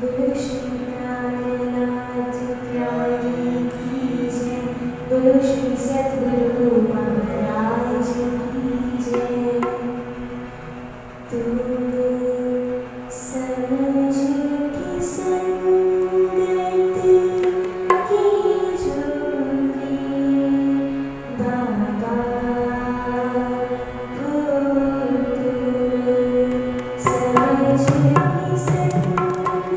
बोलो श्री प्राणनाथ प्यारे की जय। बोलो श्री सद्गुरु महाराज की जय। तुम समझ की संगत की जोगी बाबा हो। तुम समझ की संगत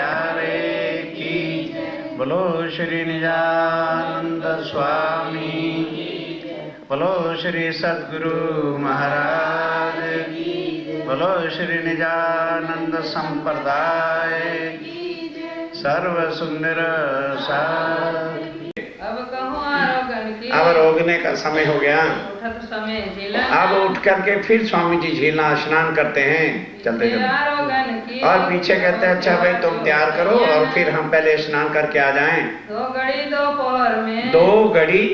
प्यारे की, बोलो श्री निजानंद स्वामी, बोलो श्री सद्गुरु महाराज, बोलो श्री निजानंद संप्रदाय सर्व सुंदर सार। अब कहो आरोगण की, अब रोकने का समय हो गया। उठत समय झीलन, अब उठ करके फिर स्वामी जी झीलना स्नान करते हैं, चलते चलते। आरोगण की, और पीछे कहते हैं अच्छा भाई तुम तैयार करो और फिर हम पहले स्नान करके आ जाएं। 2 घड़ी दोपहर में, 2 घड़ी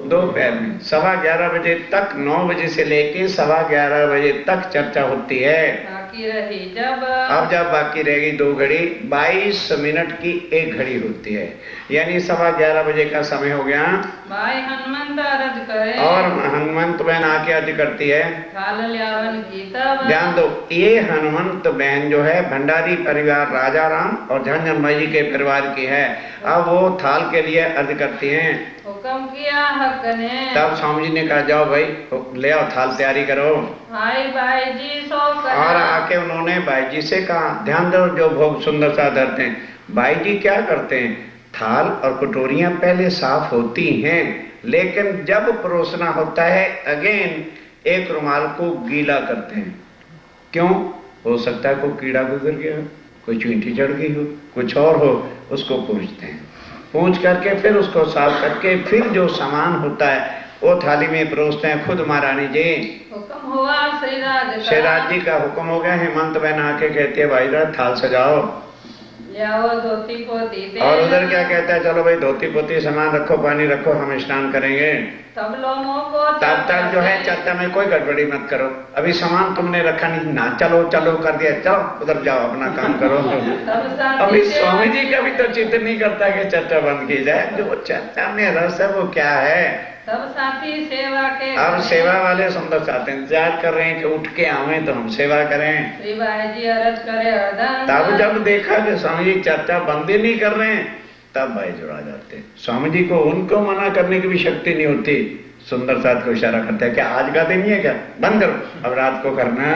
दोपहर में 11:15 बजे तक, 9 बजे से लेके 11:15 बजे तक चर्चा होती है। बाकी रही जब, अब जब बाकी रहेगी 2 घड़ी, 22 मिनट की 1 घड़ी होती है, यानी 11:15 बजे का समय हो गया। भाई हनुमंत अरज करे, और हनुमंत बहन आके अर्ज करती है। थाल ल्यावन की तब, ध्यान दो, ये हनुमंत बहन जो है भंडारी परिवार राजा राम और झंझनमई जी के परिवार की है। अब वो थाल के लिए अर्ज करती हैं। हुक्म किया हक ने, तब स्वामी जी ने कहा जाओ भाई ले आओ थाल तैयारी करो। भाई भाई जी सो कर, और आके उन्होंने भाई जी से कहा, ध्यान दो जो भोग सुंदर सा धरते हैं, भाई जी क्या करते हैं, थाल और कटोरियां पहले साफ होती हैं, लेकिन जब परोसना होता है अगेन एक रुमाल को गीला करते हैं। क्यों? हो सकता है कोई कीड़ा गुजर गया, कोई चींटी चढ़ गई हो, कुछ और हो, उसको पूछते हैं। पूछ करके फिर उसको साफ करके फिर जो सामान होता है वो थाली में परोसते हैं। खुद महारानी जी, हुक्म हुआ श्रीराज जी का हुक्म हो गया। हेमंत बहन आके कहती है भाई राज थाल सजाओ, लियाओ धोती पोती दे, और उधर क्या कहता है, चलो भाई धोती पोती सामान रखो, पानी रखो, हम स्नान करेंगे। तब लोगों को तब तक जो है चर्चा में कोई गड़बड़ी मत करो, अभी सामान तुमने रखा नहीं ना, चलो चलो कर दिया, चलो उधर जाओ अपना काम करो। अभी स्वामी जी का भी तो चित्त नहीं करता कि चर्चा बंद की जाए, जो चर्चा में रस है वो क्या है। सब साथी सेवा के, अब सेवा वाले सुंदर चाहते हैं, इंतजार कर रहे हैं कि उठ के आवे तो हम सेवा करें। श्री भाई जी अरज करे हरदम, तब जब देखा कि स्वामी जी चर्चा बंद ही नहीं कर रहे हैं, तब भाई जुड़ा जाते हैं। स्वामी जी को उनको मना करने की भी शक्ति नहीं होती, सुंदर साथ को इशारा करते हैं कि आज का दिन ही है क्या, बंद करो, अब रात को करना।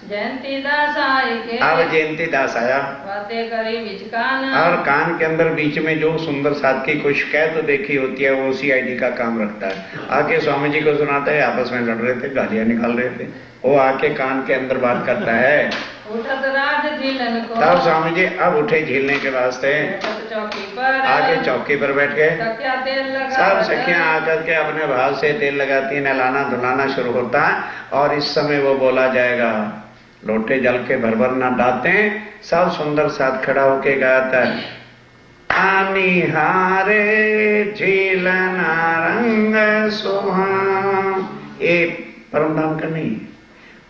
जयंती दास आए के, अब जयंती दास आया बातें करी बिचकान, और कान के अंदर बीच में जो सुंदर साथ की कोई शिकायत देखी होती है वो CID का काम रखता है। आके स्वामी जी को सुनाता है, आपस में लड़ रहे थे, गालियां निकाल रहे थे, वो आके कान के अंदर बात करता है। उठत राज झीलन को, तब स्वामी जी अब उठे झीलने के वास्ते, बैठत चौकी पर, आके चौकी पर बैठ गए। सखिया तेल लगा, सब सखियां आकर के अपने भाव से तेल लगाती, नहलाना धुलाना शुरू होता है। और इस समय वो बोला जाएगा, लोटे जल के भर भर ना डालते हैं, सब सुंदर साथ खड़ा होके गाता है, आनी हारे झीलना रंग सुहा। ये परमधाम का नहीं,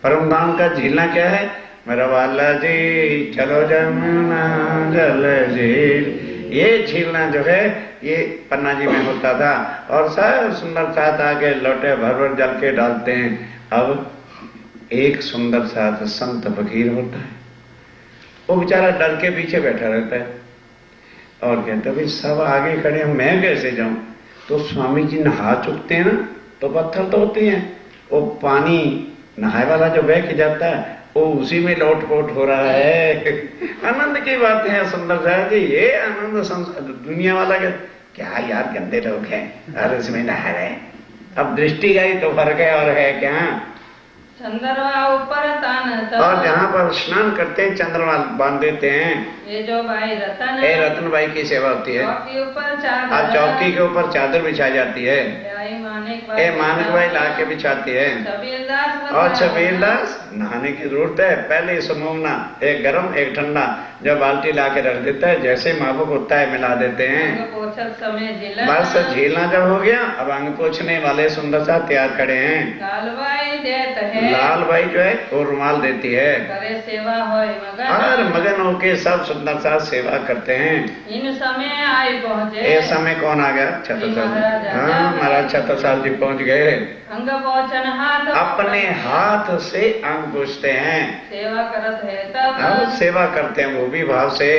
परमधाम का झीलना क्या है, मेरा वाला जी चलो जमुना जल झील। ये झीलना जो है ये पन्ना जी में होता था, और सब सुंदर साथ आके लोटे भर भर जल के डालते हैं। अब एक सुंदर साथ संत फकीर होता है, वो बेचारा डर के पीछे बैठा रहता है और कहता है भाई सब आगे खड़े हैं, मैं कैसे जाऊं। तो स्वामी जी नहा चुकते हैं ना, तो पत्थर तो होते हैं, वो पानी नहाए वाला जो बह के जाता है वो उसी में लोटपोट हो रहा है। आनंद की बात है सुंदर साहब जी, ये आनंद दुनिया वाला क्या यार गंदे लोग हैं और इसमें नहा रहे हैं। अब दृष्टि गई तो फर्क है, और है क्या। चंद्रमा ऊपर तान, और जहाँ पर स्नान करते हैं चंद्रमा बांध देते हैं। ये जो भाई रतन, ये रतन भाई की सेवा होती है। चौकी ऊपर और चादर, चौकी के ऊपर चादर बिछाई जाती है, ये मानिक भाई ला के बिछाती है। छबीलदास, और छबीलदास नहाने की जरूरत है, पहले समूहना एक गरम एक ठंडा, जब बाल्टी ला के रख देता है, जैसे माफक होता है मिला देते हैं। समय झीलन, बस झीलना जब हो गया, अब अंग पोछने वाले सुंदर सा तैयार खड़े हैं। कालबाई देत है, लाल भाई जो है वो रुमाल देती है, करे सेवा होय मगन, और मगन होके सब सुंदर सा सेवा करते हैं। इन समय आई पहुँचे, ये समय कौन आ गया, छत्रसाल जी। हाँ, महाराज छत्रसाल जी पहुंच गए। अंग पहुँचन हाथ, अपने हाथ से अंग पोछते हैं, सेवा करत है तब, अब सेवा करते हैं वो भी भाव से।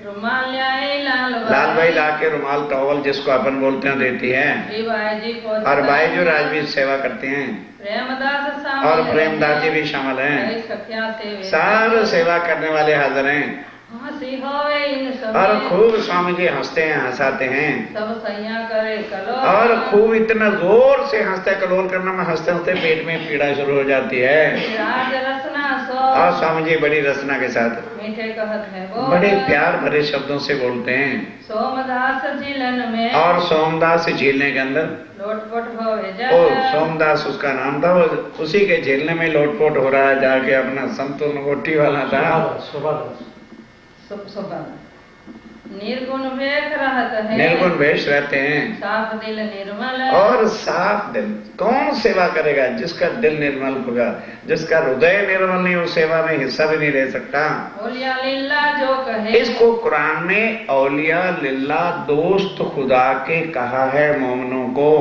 रुमाल ल्याए लाल भाई ला के रुमाल टॉवल जिसको अपन बोलते हैं देती है, और भाई जो राजवीर सेवा करते हैं, प्रेमदास और प्रेमदास जी भी शामिल हैं। सारे सेवा करने वाले हाजिर हैं। हंसी होवे इन और समय खूब स्वामी जी हंसते हैं, हंसाते हैं, सब सैया करे कलो और खूब इतना जोर से हंसते, कलोल करना में हंसते हंसते पेट में पीड़ा शुरू हो जाती है। राज रसना सो और स्वामी जी बड़ी रचना के साथ मीठे कहत है वो बड़े प्यार भरे शब्दों से बोलते हैं। सोमदास जिलन में और सोमदास झीलने के अंदर, लोटपोट होवे ओ जग सोमदास उसका नाम था, वो उसी के झेलने में लोटपोट हो रहा है, जाके अपना संतुलन गोटी वाला था। सुबह निर्गुण वेख रहत है निर्गुण वेश रहते हैं साफ दिल निर्मल और साफ दिल। कौन सेवा करेगा? जिसका दिल निर्मल होगा, जिसका हृदय निर्मल नहीं, वो सेवा में हिस्सा भी नहीं ले सकता। औलिया लिल्ला जो कहे इसको कुरान में औलिया लिल्ला दोस्त खुदा के कहा है मोमिनों को,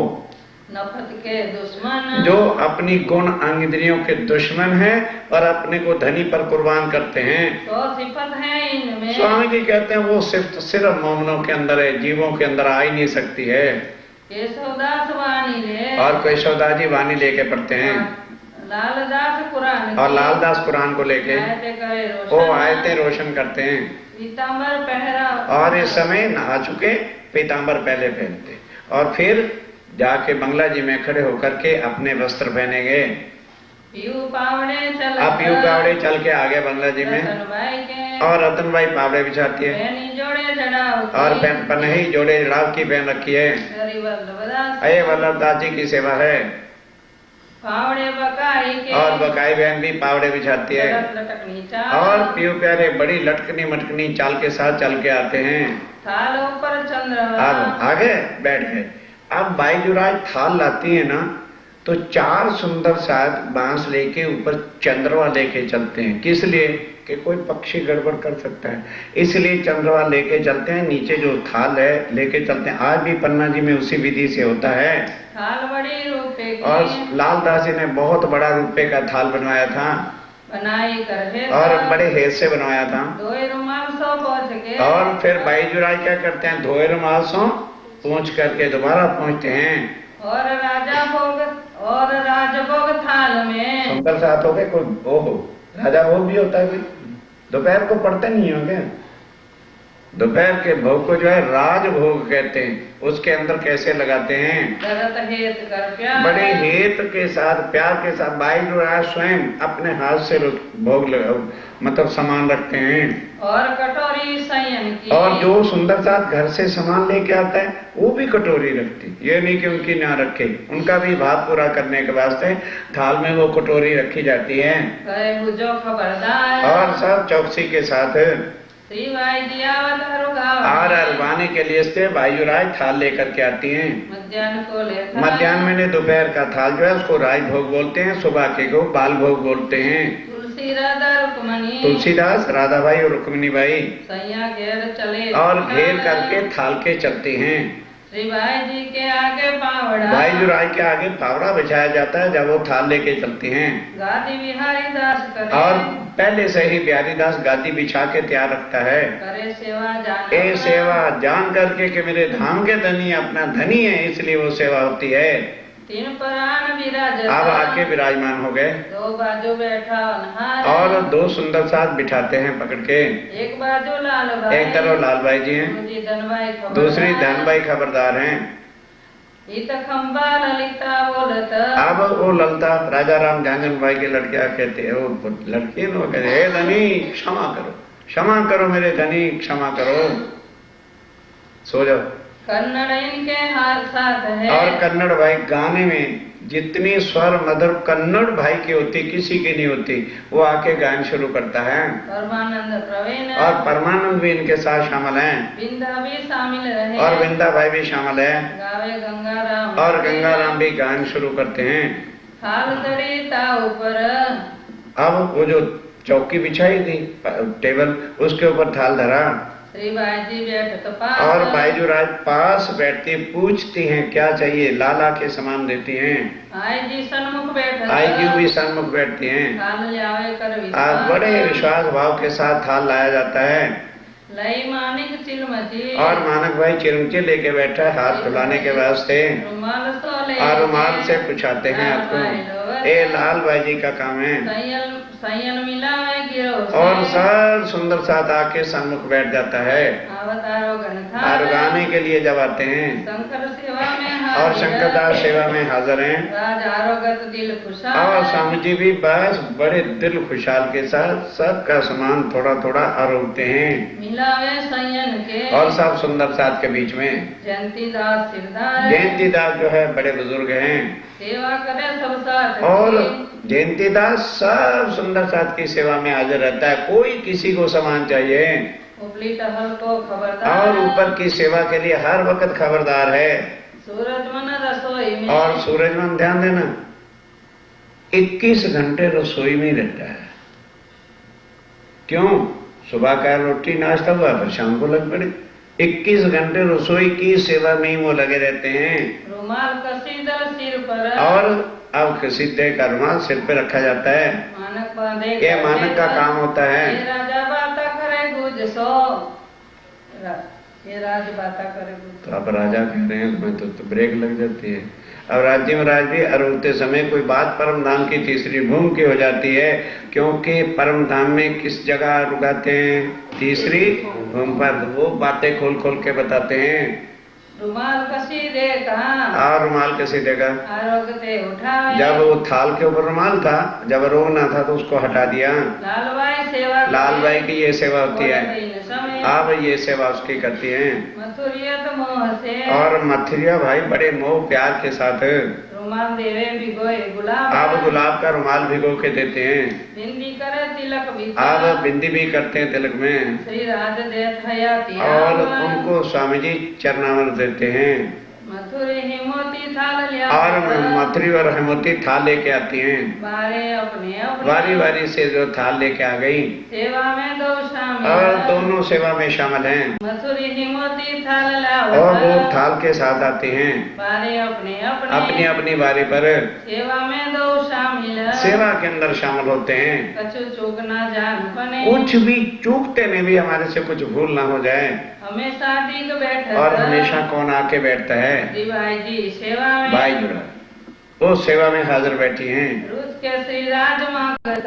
नफरत के दुश्मन जो अपनी गुण अंग इंद्रियों के दुश्मन हैं और अपने को धनी पर कुर्बान करते हैं। तो सिफत है इनमें स्वामी जी कहते हैं वो सिर्फ मोमिनों के अंदर है, जीवों के अंदर आ ही नहीं सकती है। केशवदास वाणी रे और केशवदास जी वाणी लेके पढ़ते हैं लालदास कुरान और लालदास कुरान को लेके आयते करे वो रोशन आयतें रोशन करते हैं। पीताम्बर पहरा और इस समय नहा चुके पीताम्बर पहले पहनते और फिर जाके बंगला जी में खड़े होकर के अपने वस्त्र पहनेंगे। पीऊ पावड़े चल अब पीऊ पावड़े चल के आगे बंगला जी में, रतनबाई के और रतनबाई पावड़े बिछाती है पहनी जोड़े जड़ाऊ और पनही जोड़े जड़ाव की पहन रखी है। गरीब वल्लभदास अये वल्लभदास जी की सेवा है। पावड़े बकाई के और बकाई बहन भी पावड़े बिछाती है लटकनी चाल और पीऊ प्यारे बड़ी लटकनी मटकनी चाल के साथ चल के आते हैं। थाल ऊपर चंद्रमा अब आगे बैठ गए। अब बाईजुराज थाल लाती है ना, तो चार सुंदर साथ बांस लेके ऊपर चंद्रवा लेके चलते हैं। किस लिए? कि कोई पक्षी गड़बड़ कर सकता है, इसलिए चंद्रवा लेके चलते हैं। नीचे जो थाल है लेके चलते हैं। आज भी पन्ना जी में उसी विधि से होता है। थाल बड़ी रुपए की और लालदास जी ने बहुत बड़ा रुपए का थाल बनवाया था बनाई कर है और बड़े हेत से बनवाया था। दो रुमाल सो पहुंच के और फिर बाईजुराज क्या करते हैं? धोए रुमाल सो पहुंच करके दोबारा पहुंचते हैं। और राजभोग थाल में सुंदर साथ हो गए कोई, ओहो राजा भोग भी होता है कोई। दोपहर को पढ़ते नहीं हो क्या? दोपहर के भोग को जो है राजभोग कहते हैं। उसके अंदर कैसे लगाते हैं? दरत हेत कर प्यार बड़े हेत के साथ प्यार के साथ बाईजुराज स्वयं अपने हाथ से भोग मतलब सामान रखते हैं। और कटोरी संयम की और जो सुंदर साथ घर से सामान लेके आता है वो भी कटोरी रखती। ये नहीं कि उनकी ना रखे, उनका भी भाव पूरा करने के वास्ते थाल में वो कटोरी रखी जाती है। कहे जो खबरदार और सब चौकसी के साथ श्री भाई जी आवत और अलवाने के लिए से बाईजुराज थाल लेकर के आती हैं। मध्याह्न को लेकर मध्याह्न में दोपहर का थाल जो है उसको राज भोग बोलते हैं, सुबह के को बाल भोग बोलते हैं। तुलसी राधा रुक्मणी तुलसीदास राधा भाई और रुक्मिणी भाई सैया घेर चले और घेर करके थाल के चलते हैं। श्री भाई जी के आगे पावड़ा बाईजुराज के आगे फावड़ा बिछाया जाता है जब वो थाल लेके चलती हैं। गादी बिहारी दास करे और पहले से ही बिहारी दास गादी बिछा के तैयार रखता है। करे सेवा जान ए सेवा जान करके कि मेरे धाम के धनी अपना धनी है, इसलिए वो सेवा होती है। तीन प्राण विराज अब आके विराजमान हो गए दो बाजू बैठा अनहार और दो सुंदर साथ बिठाते हैं पकड़ के। एक बाजू लाल भाई एक तरफ लाल भाई जी हैं, दूसरी धनबाई खबरदार दूसरी धनबाई खबरदार हैं। इत खम्बा ललिता बोलत अब वो ललता राजा राम झांझन भाई के लड़किया कहते हैं, वो लड़की न कहते हे धनी क्षमा करो, क्षमा करो मेरे धनी, क्षमा करो, सो जाओ। कन्नड़ इनके हाथ साथ है और कन्नड़ भाई गाने में जितनी स्वर मधुर कन्नड़ भाई की होती किसी की नहीं होती, वो आके गायन शुरू करता है। परमानंद प्रवीण और परमानंद भी इनके साथ शामिल हैं बिंदा भी शामिल रहे और विंदा भाई भी शामिल है गावे गंगाराम और गंगाराम भी गायन शुरू करते हैं। थाल दड़ी ता ऊपर अब वो जो चौकी बिछाई थी टेबल, उसके ऊपर थाल धरा श्री भाई जी बैठ तो पास और बाईजुराज पास बैठती पूछती हैं क्या चाहिए, लाला के सामान देती हैं। आई जी सन्मुख बैठ आई जी भी सन्मुख बैठती हैं। थाल लावे कर आज विश्वास बड़े विश्वास भाव के साथ थाल लाया जाता है। लई मानिक चिलमची और मानक भाई चिरमची लेके बैठा है हाथ धुलाने के वास्ते रुमाल सो ले और रुमाल से पूछाते हैं आपको। ये लाल भाई जी का काम है। संयन मिला में गिरो और सब सुंदर साथ आके सन्मुख बैठ जाता है। अवतारो गण और गाने के लिए जब आते हैं शंकर सेवा में और शंकर दास सेवा में हाजिर हैं राज आरोगत दिल खुशा और स्वामी जी भी बस बड़े दिल खुशहाल के साथ सबका सामान थोड़ा थोड़ा आरोगते हैं मिलावे संयन के और सब सुंदर साथ के बीच में जयंती दास सिरदार जयंती दास जो है बड़े बुजुर्ग हैं सेवा करे सब साथ और जयंती दास सब सुंदर साथ की सेवा में हाजिर रहता है। कोई किसी को सामान चाहिए उपली टहल को खबरदार और ऊपर की सेवा के लिए हर वक्त खबरदार है। सूरज मन रसोई में और सूरज में ध्यान देना 21 घंटे रसोई में ही रहता है। क्यों? सुबह का रोटी नाश्ता हुआ फिर शाम को लग पड़े। 21 घंटे रसोई की सेवा में ही वो लगे रहते हैं। रुमाल कसीदा सिर पर और अब कसीदे का रुमाल सिर पे रखा जाता है। मानक बांधे ये मानक का काम होता है। ये राजा बाता करे गुज सो ये राज बाता करे गुज तो अब राजा कह रहे हैं तुम्हें तो ब्रेक लग जाती है। अब राज्य महाराज भी अरुणते समय कोई बात परम धाम की तीसरी भूमि की हो जाती है, क्योंकि परम धाम में किस जगह रुकाते हैं? तीसरी भूमि पर। वो बातें खोल खोल के बताते हैं। रुमाल कसीदे कहाँ और रुमाल कैसे देगा? आरोगते उठावे जब वो थाल के ऊपर रुमाल था, जब रोना था तो उसको हटा दिया। लालबाई सेवा लालबाई की ये सेवा होती है। समय अब ये सेवा उसकी करती हैं। मथुरियत मोह से और मथुरिया भाई बड़े मोह प्यार के साथ रुमाल देवे भिगोए गुलाब अब गुलाब का रुमाल भिगो के देते हैं। बिंदी करे तिलक भी अब बिंदी भी करते हैं तिलक में। श्री राज देत हयाती और उनको स्वामी जी चरणामृत देते हैं। मथुरी हिमोती थाल लिया और मथुरी और हेमोती थाल लेके आती हैं। बारे अपने अपने बारी बारी से जो थाल लेके आ गई सेवा में दो शामिल और दोनों सेवा में शामिल हैं। मथुरी हिमोती थाल लाओ और वो थाल के साथ आते हैं बारे अपने अपनी अपनी बारी पर सेवा में दो शामिल सेवा के अंदर शामिल होते हैं। कछु चूक ना जान बने कुछ भी चूकते में भी हमारे से कुछ भूल ना हो जाए। हमेशा टिक बैठे और हमेशा कौन आके बैठता है? भाई जी सेवा में भाई जुड़ा वो सेवा में हाजिर बैठी हैं। रुच के श्री राज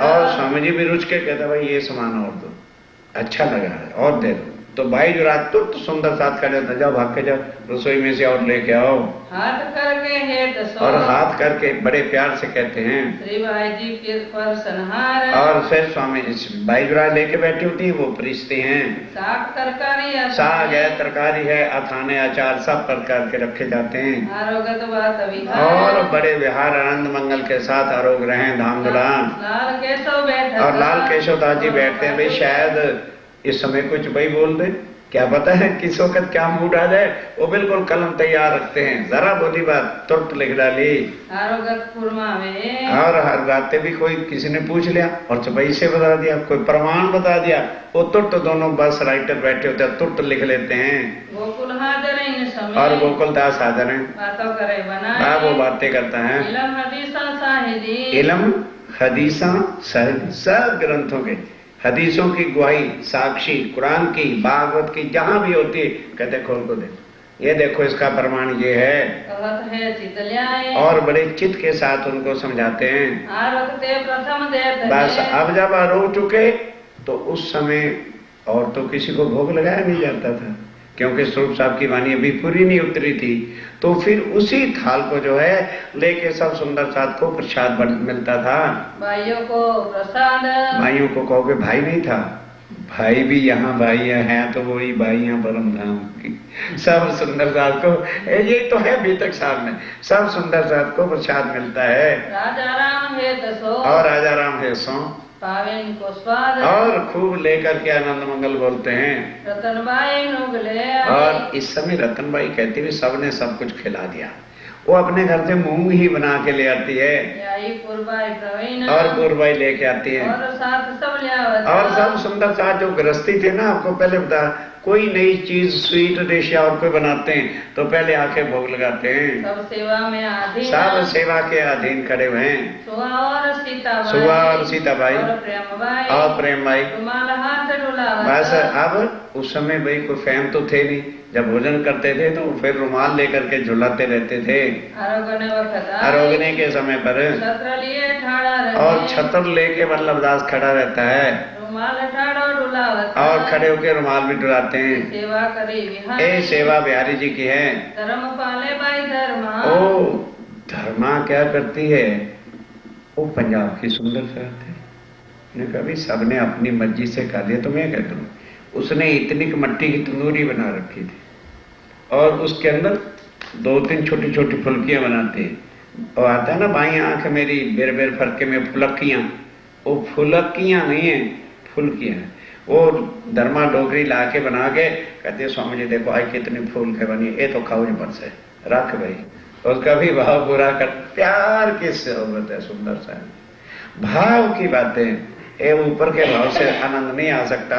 और स्वामी जी भी रुच के कहता भाई ये सामान और दो, अच्छा लगा है और दे दो। तो भाई जो रात तो सुंदर साथ कर देता, जाओ भाग के जाओ रसोई में से और लेके आओ। हाथ करके हेठ सो और हाथ करके बड़े प्यार से कहते हैं श्री भाई जी पर संहार और फिर स्वामी भाई जुड़ा लेके बैठी होती है, वो परिचती हैं। साग तरकारी साग है, तरकारी है, अथाने अचार सब प्रकार के रखे जाते हैं। आरोगत बात और बड़े विहार आनंद मंगल के साथ आरोग रहे धाम धुलाम। लाल केशव बैठे और लाल केशव दास जी बैठते हैं। भाई शायद इस समय कुछ भाई बोल दे, क्या पता है किस वक्त क्या मूड आ जाए। वो बिल्कुल कलम तैयार रखते हैं, जरा बोली बात तुरंत लिख डाली। आरोगत कुर्मा में और हर रात भी कोई किसी ने पूछ लिया और चपाई से बता दिया, कोई प्रमाण बता दिया, वो तुरंत दोनों बस राइटर बैठे होते हैं, तुरंत लिख लेते हैं। गोकुल हाजिर इन समय और गोकुल दास हाजिर हैं। बातों करे बनाए वो बातें करता है। इलम हदीसा साहिदी इलम हदीसा साहिदी सब ग्रंथों के हदीसों की गवाही साक्षी कुरान की भागवत की जहां भी होती है, कहते खोल को देखो, ये देखो इसका प्रमाण ये है। कहत है चितल्याए और बड़े चित्त के साथ उनको समझाते हैं। आरोगते प्रथम देत बस अब जब आरोग चुके तो उस समय और तो किसी को भोग लगाया नहीं जाता था, क्योंकि स्वरूप साहब की वाणी अभी पूरी नहीं उतरी थी। तो फिर उसी थाल को जो है लेके सब सुंदर साथ को प्रसाद मिलता था। भाइयों को प्रसाद भाइयों को कहोगे भाई नहीं था, भाई भी यहाँ भाइयाँ हैं, तो वही भाइयाँ परम धाम की सब सुंदर साथ को, ये तो है बीतक साहब में सब सुंदर साथ को प्रसाद मिलता है। राजा राम है दसो और राजा राम है सो पावेन को स्वाद और खूब लेकर के आनंद मंगल बोलते हैं। रतनबाई नुगले और इस समय रतनबाई कहती हुई सबने सब कुछ खिला दिया। वो अपने घर से मूंग ही बना के ले आती है और गुरबाई लेके आती है। और साथ सब ले और सब सुंदर साथ जो गृहस्थी थे ना, आपको पहले बता कोई नई चीज स्वीट डिश या और कोई बनाते हैं तो पहले आके भोग लगाते हैं। सब सेवा में अधीन, सब सेवा के अधीन खड़े हुए हैं। सुहा और सीताबाई, सुहा और सीताबाई और प्रेमबाई, और प्रेम भाई। रुमाल हाथ डुलावत। बस अब उस समय भाई कोई फैम तो थे नहीं, जब भोजन करते थे तो फिर रुमाल लेकर के झुलाते रहते थे। आरोगने वक्त आई, आरोगने के समय पर छत्र लिए ठाड़ा रहे, और छतर लेके वल्लभदास खड़ा रहता है रुमाल ठाड़ो डुलावत। और खड़े होके रुमाल भी डुलाते हैं। सेवा करी बिहारी, ये सेवा बिहारी जी की है। धर्म पाले बाई धर्मा। ओ धर्मा क्या करती है? वो पंजाब की सुंदर शर्त है। ने कभी सबने अपनी मर्जी से कर लिया तो मैं क्या करूं? उसने इतनी मट्टी की तंदूरी बना रखी थी और उसके अंदर 2-3 छोटी छोटी फुल्कियां बनाते हैं और आता है ना बाई आंख मेरी बेर बेर फरके में फुलक्कियां, वो फुलक्कियां नहीं है, फुल्कियां हैं। वो धर्मा डोगरी ला के बना के कहते स्वामी जी देखो आई कितनी फूल के बनी, ये तो खाओ पर से रख भाई। उसका भी भाव पूरा कर, प्यार की सोहबत है, सुंदर सा भाव की बातें। ये ऊपर के भाव से आनंद नहीं आ सकता।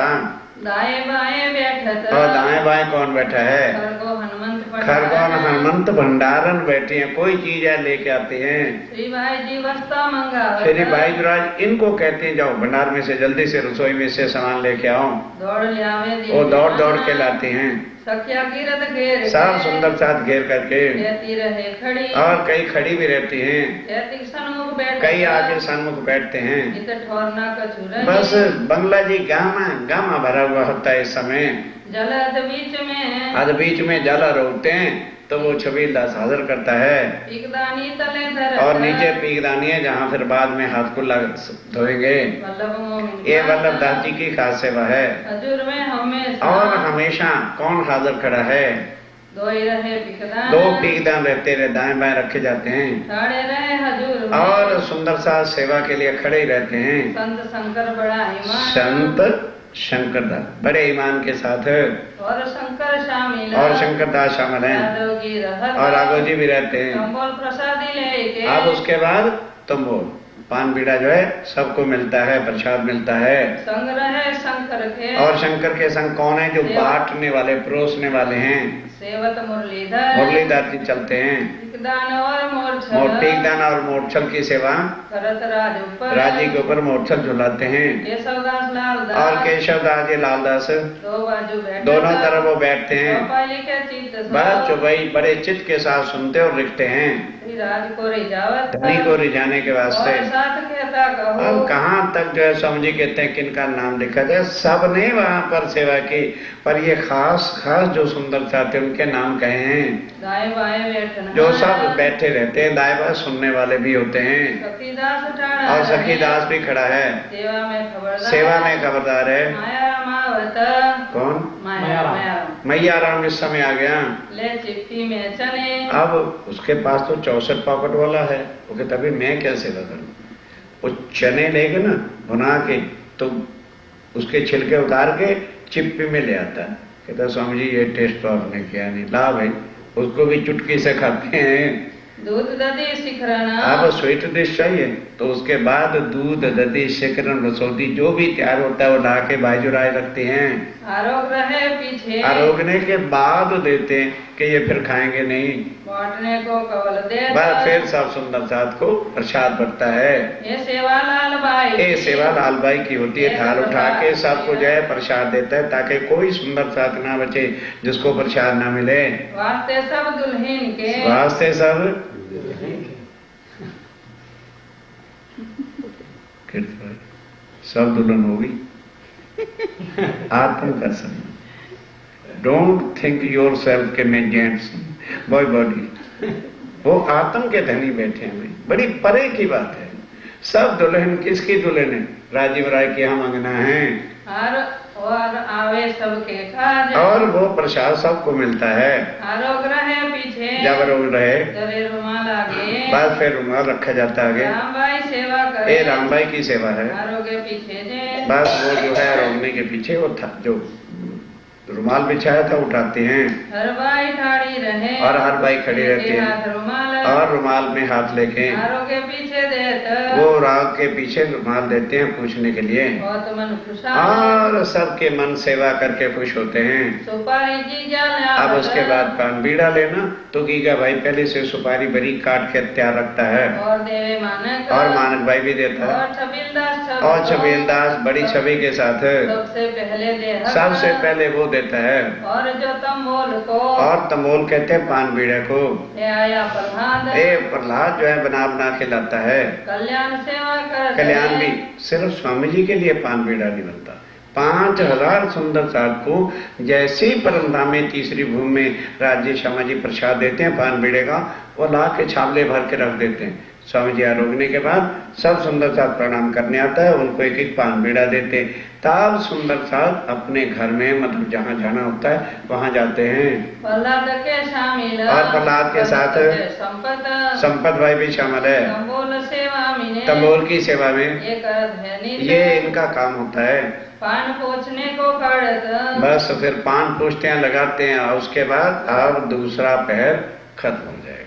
दाएं बाएं बैठत, और दाएं बाएं कौन बैठा है? खरगो हनुमंत खरगोन हनुमंत भंडारन बैठे हैं, कोई चीज है लेके आते हैं। श्री भाई जी वस्ता मंगावत, श्री भाई जुराज इनको कहते हैं जाओ भंडार में से जल्दी से रसोई में से सामान लेके आओ। दौड़ लियावे दी, वो दौड़ दौड़ के लाते हैं। सख्या गिरत घेर, सब सुंदर साथ घेर करके, रहती रहे खड़ी, और कई खड़ी भी रहती हैं, कहती सन्मुख बैठ, कई आगे सन्मुख बैठते हैं। इत ठोरना कछु रही, बस बंगला जी गामा गामा भरा हुआ होता है इस समय। जलद बीच में, आज बीच में जाला रोकते हैं तो वो छबीलदास हाजिर करता है पिकदानी तले धरत, और नीचे पीकदानी है जहाँ फिर बाद में हाथ को धोएंगे। वल्लभ मोहिनी, ये वल्लभदास जी की खास सेवा है। हजूर में हमेशा, और हमेशा कौन हाजिर खड़ा है? दो ही रहे पिकदान, 2 पीकदान रहते रहे, दाएं बाएं रखे जाते हैं खड़े रहे हजूर में, और सुंदर सा सेवा के लिए खड़े ही रहते हैं। संत शंकर बड़ा ईमान, संत शंकरदास बड़े ईमान के साथ और शंकर शामिल, और शंकरदास शामिल हैं आरोगी रहत, और आगोजी भी रहते हैं। कंबल प्रसादी लेके, अब उसके बाद तुम बोल पान बीड़ा जो है सबको मिलता है, प्रसाद मिलता है। संग रहे शंकर के, और शंकर के संग कौन है? जो बांटने वाले परोसने वाले हैं, सेवत मुरलीधर, मुरलीधर जी चलते हैं। टिकदान और मोरछल, मोटीकदान और मोरछल की सेवा करत राज ऊपर, राजी के ऊपर मोरछल झुलाते हैं। केशवदास लालदास, और केशवदास जी लालदास दो बाजू बैठे, दोनों तरफ वो बैठते हैं। चौपाई के चित्त सो, बस चौपाई बड़े चित्त के साथ सुनते और लिखते हैं। श्री राज को रिजावत, धनी को रिझाने के वास्ते। और साथ कहता कहो, अब कहाँ तक जो है स्वामी जी कहते हैं किनका नाम लिखा जाए? सबने वहाँ पर सेवा की, पर ये खास खास जो सुंदर चाहते उनके नाम कहे हैं। दाएं बाएं बैठना, जो सब बैठे रहते हैं, दाएं बाएं सुनने वाले भी होते हैं। सखीदास ठाड़ा और सखीदास भी खड़ा है, सेवा में खबरदार, सेवा में खबरदार है। माया रमावत, कौन? माया माया मैया राम इस समय आ गया। ले चिप्पी में चने, अब उसके पास तो 64 पॉकेट वाला है, वो कहता अभी मैं क्या सेवा करूं? वो चने लेके ना बना के तो उसके छिलके उतार के चिप्पी में ले आता है। कहता स्वामी जी ये टेस्ट तो आपने किया नहीं। ला भाई, उसको भी चुटकी से खाते हैं। दूध दधी शिखरना, अब स्वीट डिश चाहिए तो उसके बाद दूध दधी शिकरन रसोटी जो भी तैयार होता है वो ला के बाजूराय रखते हैं। आरोग रहे पीछे, आरोगने के बाद देते हैं कि ये फिर खाएंगे नहीं। बांटने को कवल दे, बस फिर सब सुंदर साथ को प्रसाद बढ़ता है। ये सेवा लाल बाई, ये सेवा लाल बाई की होती है। थाल उठा के सबको जो है प्रसाद देता है ताकि कोई सुंदर साथ ना बचे जिसको प्रसाद ना मिले। वास्ते सब दुल्हन के, वास्ते सब सब दुल्हन होगी। आत्म का समय, डोंट थिंक योर सेल्फ के मैं जेंट्स बॉय बॉडी, वो आत्म के धनी बैठे हैं। बड़ी परे की बात है। सब दुल्हन किसकी दुल्हन है? राजीव राय की हम अंगना है। और आवे सबके खाज, और वो प्रसाद सबको मिलता है। आरोग रहे पीछे, जब रोग रहे जरे रुमाल आगे, बाद फिर रुमाल रखा जाता है आगे। रामबाई सेवा करे, ये रामबाई की सेवा है। आरोगे पीछे जे, बस वो जो है रोकने के पीछे वो था जो रुमाल बिछाया था उठाते हैं हर बाई ठाड़ी रहे, और हर बाई खड़ी रहती है। हाथ रुमाल और रुमाल में हाथ लेके हारों के पीछे देत वो राग के पीछे रुमाल देते हैं पूछने के लिए, और तो मन खुशा और सबके मन सेवा करके खुश होते हैं। सुपारी जी ज्ञान अब उसके बाद पान बीड़ा लेना तो गीगा भाई पहले से सुपारी बड़ी काट के तैयार रखता है, और देवे मानक और मानक भाई भी देता है, और छबीलदास और छबीलदास बड़ी छवि के साथ सबसे पहले दे सबसे पहले वो देता है। और जो तमोल को और तमोल कहते हैं पान बीड़े को। ले आया प्रहलाद ए प्रहलाद जो है बना बना खिलाता है। कल्याण सेवा कर कल्याण भी सिर्फ स्वामी जी के लिए पान बीड़ा नहीं बनता, 5000 सुंदर साध को जैसे ही परमधाम में तीसरी भूमि में राज्य श्यामा जी प्रसाद देते हैं पान बीड़े का, वो ला के छावले भर के रख देते हैं। स्वामी जी आरोगने के बाद सब सुंदर साथ प्रणाम करने आता है, उनको एक एक पान बीड़ा देते हैं। तब सुंदर साथ अपने घर में मतलब जहाँ जाना होता है वहाँ जाते हैं। प्रहलाद के शामिल और प्रहलाद के साथ संपत भाई भी शामिल है। तंबोल सेवा में तंबोल की सेवा में एक धनी ये इनका काम होता है। पान पोछने को खड़त बस फिर पान पूछते हैं, लगाते हैं, और उसके बाद अब दूसरा पैर खत्म हो जाएगा।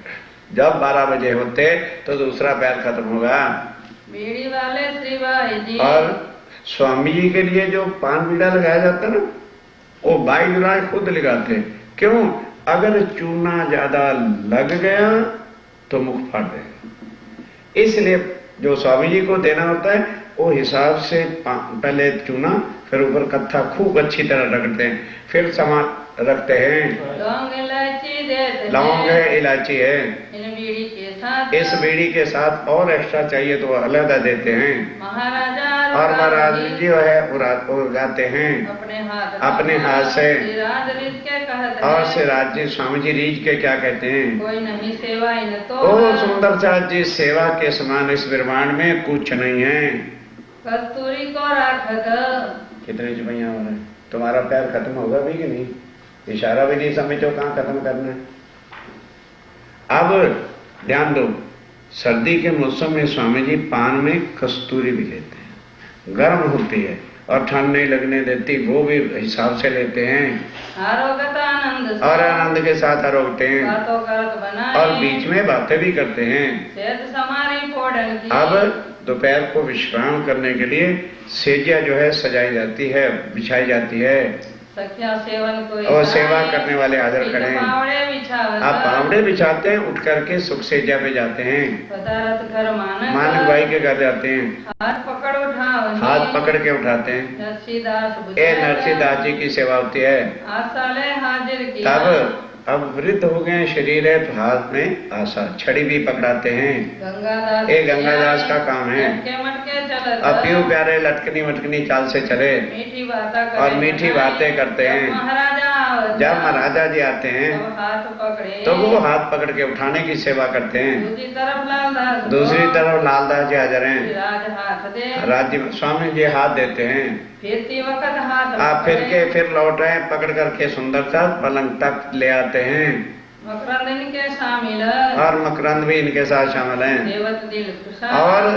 जब 12 बजे होते तो दूसरा पैर खत्म होगा। बीड़ी वाले श्री भाई जी और स्वामी जी के लिए जो पान बीड़ा लगाया जाता है ना, वो बाई जुलाई खुद लगाते। क्यों? अगर चूना ज्यादा लग गया तो मुख फाड़ देगा, इसलिए जो स्वामी जी को देना होता है वो हिसाब से पहले चूना, फिर ऊपर कत्था खूब अच्छी तरह रगड़ते हैं, फिर सामान रखते हैं। लौंग इलायची देते लौंग है, इलायची है, इन बीड़ी के साथ इस बीड़ी के साथ और एक्स्ट्रा चाहिए तो अलग देते हैं। महाराजा और महाराज जी जो है वो गाते हैं अपने हाथ से। राज रीत के कहते और हैं, सिराज जी स्वामी जी रीझ के क्या कहते हैं? कोई नहीं सेवा इन तो ओ सुंदर साथ जी, सेवा के समान इस ब्रह्मांड में कुछ नहीं है। कस्तूरी को राखत कितने चुपैया हो रहे हैं? तुम्हारा पैर खत्म होगा भी कि नहीं? इशारा भी नहीं समझो कहाँ खत्म करना है। अब ध्यान दो, सर्दी के मौसम में स्वामी जी पान में कस्तूरी भी लेते हैं, गर्म होती है और ठंड नहीं लगने देती, वो भी हिसाब से लेते हैं। आरोगत आनंद और आनंद के साथ आरोगते हैं, बातों करत बनाए और बीच में बातें भी करते हैं। सेज समारी पोड़न की अब दोपहर को विश्राम करने के लिए सेजिया जो है सजाई जाती है, बिछाई जाती है, सख्या सेवन कोई और सेवा करने वाले हाजिर खड़े हैं। पावड़े बिछावत आप पावड़े बिछाते हैं, उठ करके सुख सेजिया पे जाते हैं, पदारथ घर मानक भाई के घर जाते हैं, हाथ पकड़ उठाओ हाथ पकड़ के उठाते हैं। नरसीदास ए नरसिंहदास जी की सेवा होती है। आसाले हाजिर किया तब अब वृद्ध हो गए, शरीर है, तो हाथ में आशा छड़ी भी पकड़ाते हैं। गंगादास ये गंगादास का काम है। मटके मटके चलत अब प्यूं प्यारे लटकनी मटकनी चाल से चले मीठी बातें और मीठी बातें करते हैं। महाराजा आवत जब महाराजा जी आते हैं तब हाथ पकड़े तो वो हाथ पकड़ के उठाने की सेवा करते हैं। दूसरी तरफ लालदास को दूसरी तरफ लालदास जी हाजिर हैं, राज हाथ दे राज्य स्वामी जी हाथ देते हैं। फिरती वक्त हाथ आप फिर पकड़े, के फिर लौट रहे हैं, पकड़ करके सुंदर सा पलंग तक ले आते हैं। मकरंद के शामिल और मकरंद भी इनके साथ शामिल हैं, देवत दिल खुशा और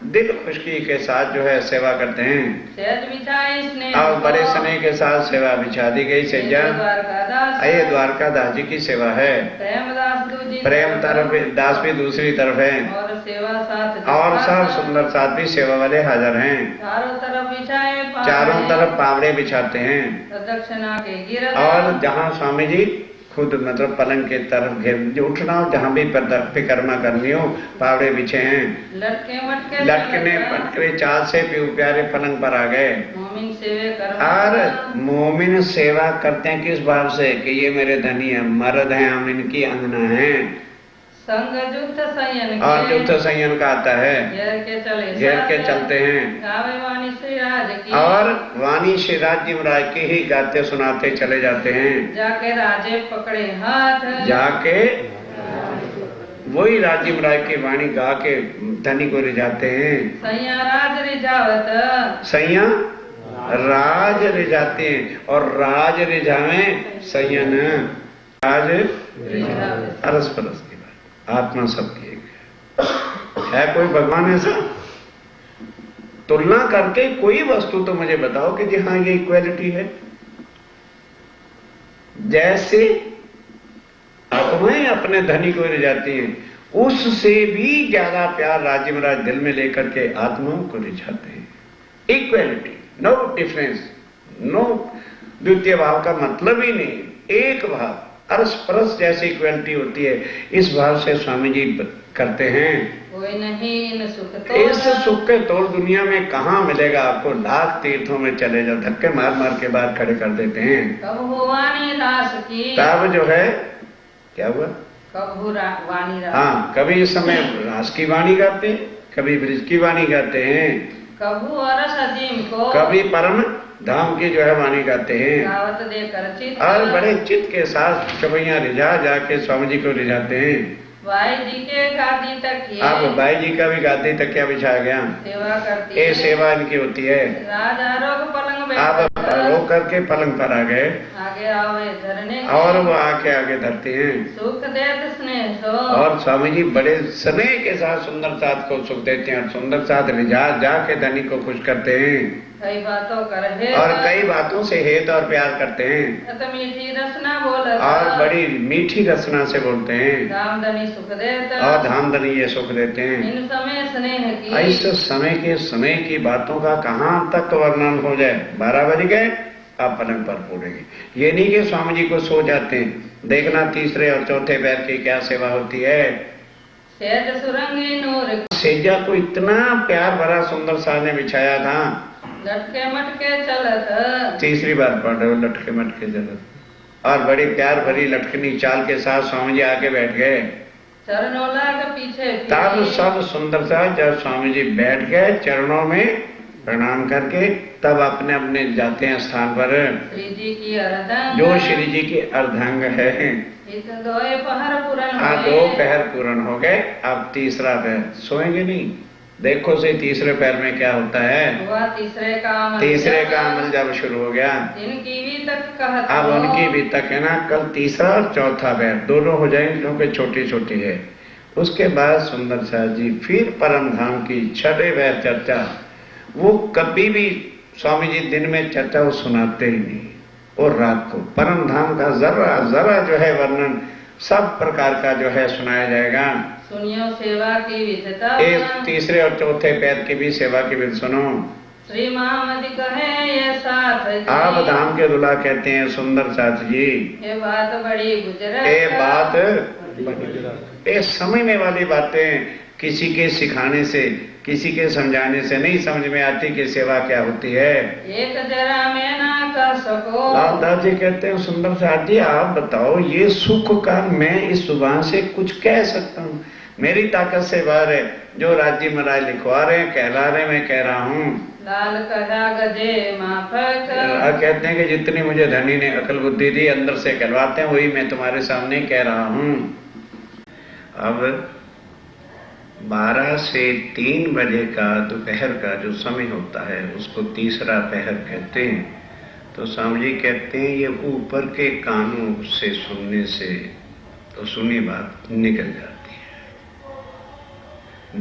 दिल खुशकी के साथ जो है सेवा करते हैं। सहज बिछाई स्नेह और बड़े स्नेह के साथ सेवा बिछा दी गई सेजा। द्वारकादास ये द्वारकादास जी की सेवा है। प्रेमदास दूजी प्रेम तरफ दास भी दूसरी तरफ है, और सेवा साथ और सब सुंदर साथ भी सेवा वाले हाजिर हैं। चारों तरफ बिछाए चारों तरफ पावड़े बिछाते हैं, दक्षिणा के गिरद और जहाँ स्वामी जी खुद मतलब पलंग के तरफ घेर उठना हो, जहाँ भी परिक्रमा करनी हो, पावड़े बिछे हैं। लटके मटके लटकने पटके चाल से प्यारे पलंग पर आ गए। मोमिन सेवे कर और मोमिन सेवा करते हैं किस भाव से कि ये मेरे धनी है, मर्द हैं, हम इनकी अंगना हैं। संग जुक्त संयन और के युक्त संयन का आता है, घेर के चले घेर के चलते हैं। गावे वाणी श्री राज की और वाणी श्री राज जी महाराज की ही गाते सुनाते चले जाते हैं। जाके राजे पकड़े हाथ जाके वही राज जी महाराज की वाणी गा के धनी को रिझाते हैं। सैया राज रिझावत सैया राज रिझाते हैं, और राज रिझावे सैयन राज रिझावत अरस परस की बात। आत्मा सबकी एक है, कोई भगवान ऐसा? तुलना करके कोई वस्तु तो मुझे बताओ कि जी हाँ ये इक्वालिटी है। जैसे आत्माएं अपने धनी को रिझाती हैं, उससे भी ज्यादा प्यार राज्य महाराज दिल में लेकर के आत्माओं को रिझाते हैं। इक्वेलिटी, नो डिफरेंस, नो द्वितीय भाव का मतलब ही नहीं, एक भाव, अरस परस जैसी इक्वेलिटी होती है, इस भाव से स्वामी जी करते हैं। कोई नहीं इन सुख तो इस सुख के तोड़ दुनिया में कहाँ मिलेगा आपको? लाख तीर्थों में चले जाओ, धक्के मार मार के बाहर खड़े कर देते हैं। कब हो वाणी रास की, तब जो है क्या हुआ, कब हो वाणी रास, हाँ, कभी इस समय रास की वाणी गाते हैं, कभी ब्रिज की वाणी गाते हैं, कब हो अरस अजीम को, कभी परम धाम की जो है वाणी गाते हैं, गावत देकर चित, और बड़े चित्त के साथ चवैया रिझा जाके स्वामी जी को रिझाते हैं। भाई जी के गादी तक अब भाई जी का भी गादी तक क्या बिछा गया, सेवा करती ये है। सेवा इनकी होती है। राजा रोग पलंग आप बैठ रो करके पलंग पर आ गए आगे आवे धरने के, और वो आके आगे धरते हैं, सुख देत स्नेह सो, और स्वामी जी बड़े स्नेह के साथ सुंदर साथ को सुख देते हैं, और सुंदर साथ रिझा जाके धनी को खुश करते हैं, कई बातों कर है और कई बातों से हेत और प्यार करते हैं, तो मीठी रसना बोल, और बड़ी मीठी रचना से बोलते हैं, धाम धनी सुख देता, और धाम धनी ये सुख देते हैं। इन समय स्नेह की, ऐसे समय की बातों का कहाँ तक वर्णन हो जाए। 12 बज गए, आप पलंग पर पड़ेंगे। ये नहीं कि स्वामी जी को सो जाते हैं। देखना तीसरे और चौथे पैर की क्या सेवा होती है। सेज सुरंगी नूर, सेजा को इतना प्यार भरा सुंदर सा ने बिछाया था, लटके मटके चलत, तीसरी बार पढ़ रहे हो, लटके मटके चलत, और बड़ी प्यार भरी लटकनी चाल के साथ स्वामी जी आके बैठ गए। चरणोला के पीछे तब सब सुंदर सा जब स्वामी जी बैठ गए चरणों में प्रणाम करके, तब अपने अपने जाते हैं स्थान पर, श्री जी की अर्धंग, जो श्री जी के अर्धांग है। इत दोए पहर पूरन हाँ, हुए, 2 पहर पूर्ण हो गए, अब तीसरा पहर सोएंगे नहीं। देखो से तीसरे पैर में क्या होता है, हुआ तीसरे का अमल, तीसरे का अमल जब शुरू हो गया, इनकी भी तक कहत अब हो, उनकी भी तक है ना, कल तीसरा और चौथा पैर दोनों हो जाएंगे क्योंकि छोटी छोटी है। उसके बाद सुंदर सा जी फिर परम धाम की छठे पैर चर्चा। वो कभी भी स्वामी जी दिन में चर्चा वो सुनाते ही नहीं, और रात को परम धाम का जरा जरा जो है वर्णन सब प्रकार का जो है सुनाया जाएगा। सुनियो सेवा की विधता, एक तीसरे और चौथे पैर की भी सेवा की विधि सुनो। श्री महामति कहे ये साथ जी, आप धाम के दुल्हा कहते हैं सुंदर साथ जी, ये बात बड़ी गुजरत, ये बात ये समझने वाली बातें किसी के सिखाने से किसी के समझाने से नहीं समझ में आती कि सेवा क्या होती है। एक जरा में ना कर सको, लालदास जी कहते हैं सुंदर साथ जी आप बताओ ये सुख का मैं इस जुबान से कुछ कह सकता हूँ, मेरी ताकत से बाहर है। जो राज्य महाराज लिखवा रहे हैं कहला रहे मैं कह रहा हूँ। लाल कहा गजे माफक, कहते हैं कि जितनी मुझे धनी ने अकल बुद्धि दी अंदर से कहलवाते हैं वही मैं तुम्हारे सामने कह रहा हूँ। अब 12 से 3 बजे का दोपहर का जो समय होता है उसको तीसरा पहर कहते हैं। तो स्वामी जी कहते हैं ये ऊपर के कानों से सुनने से तो सुनी बात निकल जाती है,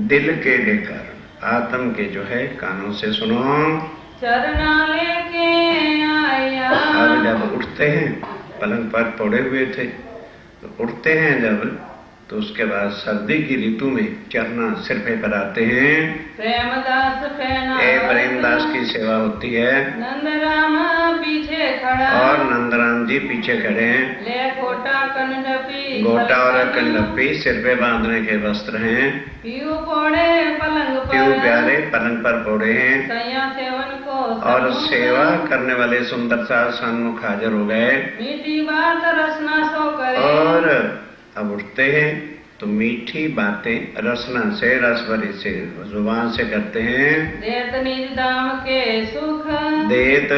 दिल के लेकर आत्म के जो है कानों से सुनो। चरना लेके आया, अब जब उठते हैं पलंग पर पड़े हुए थे तो उठते हैं जब, तो उसके बाद सर्दी की ऋतु में चरना सिर पे कराते हैं। प्रेमदास प्रेमदास की सेवा होती है, नंदराम पीछे खड़ा, और नंदराम जी पीछे खड़े हैं। ले गोटा कंडपी, गोटा और कंडपी सिर पे बांधने के वस्त्र हैं। पीयू पोड़े पलंग पर, पीयू प्यारे पलंग पर पोड़े हैं, सैया सेवन को और सेवा करने वाले सुंदर सा सन्मुख हाजिर हो गए। मीठी बात रसना सो करे, और अब उठते हैं तो मीठी बातें रसना से रसभरी से जुबान से करते हैं। देत निज दाम के सुख, देत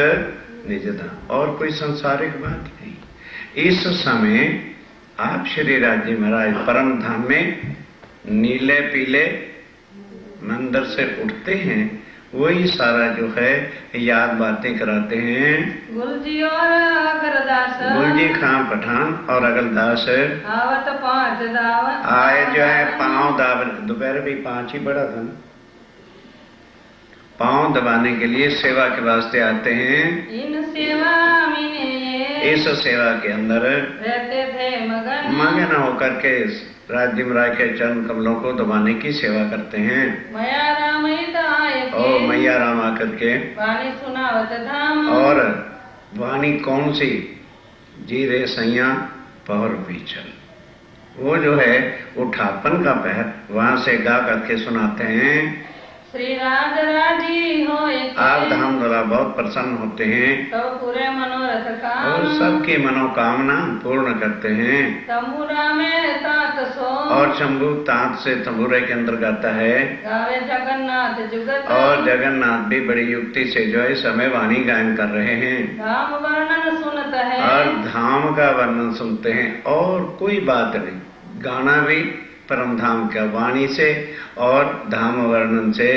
निज दाम, और कोई सांसारिक बात नहीं। इस समय आप श्री राज्य महाराज परम धाम में नीले पीले मंदिर से उठते हैं, वही सारा जो है याद बातें कराते हैं। गुलजी और अगरदास, गुलजी खां पठान और अगलदास आवत 5 दावत आए जो है पांव दाब, दोपहर भी 5 ही बड़ा था, पांव दबाने के लिए सेवा के वास्ते आते हैं। इन सेवा में इस सेवा के अंदर रहते थे मगन होकर के राजिम राय के चरण कमलों को दबाने की सेवा करते हैं। मया राम आय और मैया राम आकर के वाणी सुनावत धाम। और वाणी कौन सी? जी रे सैया पहर पीछल, वो जो है उठापन का पहर वहां से गा करके सुनाते हैं। श्री राज राजी हो आप धाम द्वारा बहुत प्रसन्न होते हैं तो पूरे मनोरथ काम। और सबकी मनोकामना पूर्ण करते हैं। तंबूरा में तात सो और शंभु तात से तंबूरे के अंदर गाता है। गावे जगन्नाथ जुगत और जगन्नाथ भी बड़ी युक्ति से जो है समय वाणी गायन कर रहे हैं। धाम वर्णन सुनता है और धाम का वर्णन सुनते हैं। और कोई बात नहीं, गाना भी परम धाम का वाणी से और धाम वर्णन से।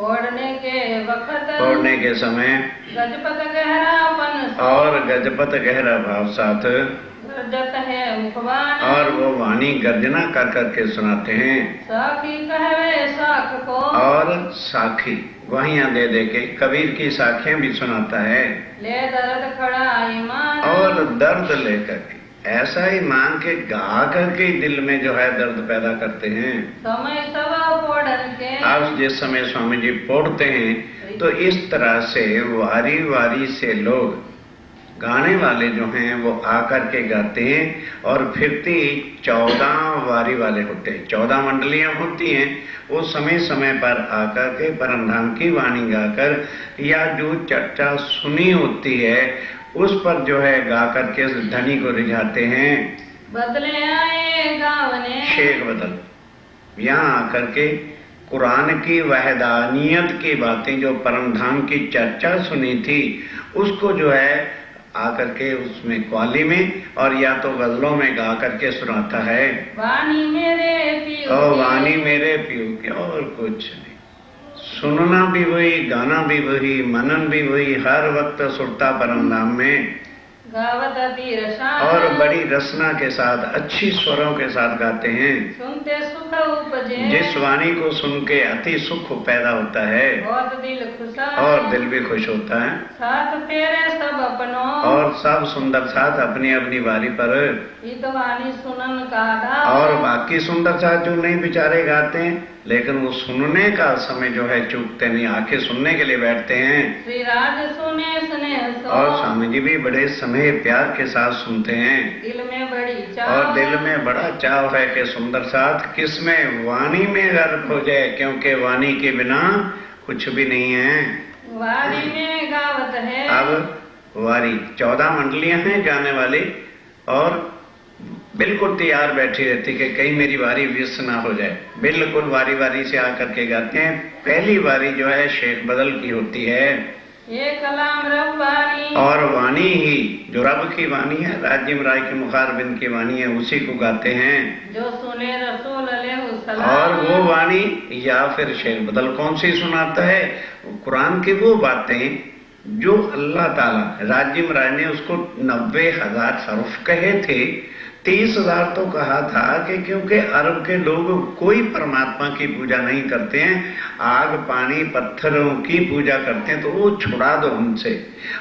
ओढ़ने के वक्त ओढ़ने के समय गजपत गहरापन और गजपत गहरा भाव साथ गर्जत है मुखवान। और वो वाणी गर्जना कर करके सुनाते हैं। साखी कहवे साख को और साखी वहियां दे दे के कबीर की साखियां भी सुनाता है। ले दर्द खड़ा ईमान और दर्द लेकर के ऐसा ही मान के गा करके दिल में जो है दर्द पैदा करते हैं। समय सब पोड़न के अब जिस समय स्वामी जी पोड़ते हैं तो इस तरह से वारी वारी से लोग गाने वाले जो हैं वो आकर के गाते हैं। और फिरती 14 वारी वाले होते हैं, 14 मंडलियां होती हैं। वो समय समय पर आकर के परम धाम की वाणी गाकर या जो चर्चा सुनी होती है उस पर जो है गा करके धनी को रिझाते हैं। बदले आए गावने शेख बदल यहाँ आकर के कुरान की वहदानियत की बातें जो परम धाम की चर्चा सुनी थी उसको जो है आकर के उसमें क्वाली में और या तो गजलों में गा करके सुनाता है। वाणी मेरे पियो और वाणी मेरे पियो के और कुछ नहीं। सुनना भी वही, गाना भी वही, मनन भी वही, हर वक्त सुरता परम धाम में। गावत अति रसान और बड़ी रसना के साथ अच्छी स्वरों के साथ गाते हैं। सुनते सुख उपजे जिस वाणी को सुन के अति सुख पैदा होता है बहुत दिल खुशा और दिल भी खुश होता है। साथ तेरे सब अपनों और सब सुंदर साथ अपनी अपनी बारी पर। इत वाणी सुनन का और बाकी सुंदर साथ जो नहीं बेचारे गाते हैं लेकिन वो सुनने का समय जो है चूकते नहीं, आंखें सुनने के लिए बैठते हैं। श्री राज सुने स्नेह और स्वामी जी भी बड़े समय प्यार के साथ सुनते हैं। दिल में बड़ी चाह और दिल में बड़ा चाव है कि सुंदर साथ किसमें वाणी में गर्क हो जाए, क्योंकि वाणी के बिना कुछ भी नहीं है। वाणी में गावत है अब वारी 14 मंडलियां हैं गाने वाली और बिल्कुल तैयार बैठी रहती कि कहीं मेरी वारी मिस ना हो जाए। बिल्कुल वारी वारी से आकर के गाते हैं। पहली वारी जो है शेख बदल की होती है। ये कलाम रब वाणी और वाणी ही जो रब की वाणी है, राजिम राय की मुखारबिंद की वाणी है, उसी को गाते हैं। जो सुने रसूल अलैहिस्सलाम और वो वाणी या फिर शेख बदल कौन सी सुनाता है? कुरान की वो बातें जो अल्लाह ताला, राजिम राय ने उसको 90,000 हर्फ कहे थे, 30,000 तो कहा था कि क्योंकि अरब के लोग कोई परमात्मा की पूजा नहीं करते हैं, आग पानी पत्थरों की पूजा करते हैं, तो वो छुड़ा दो उनसे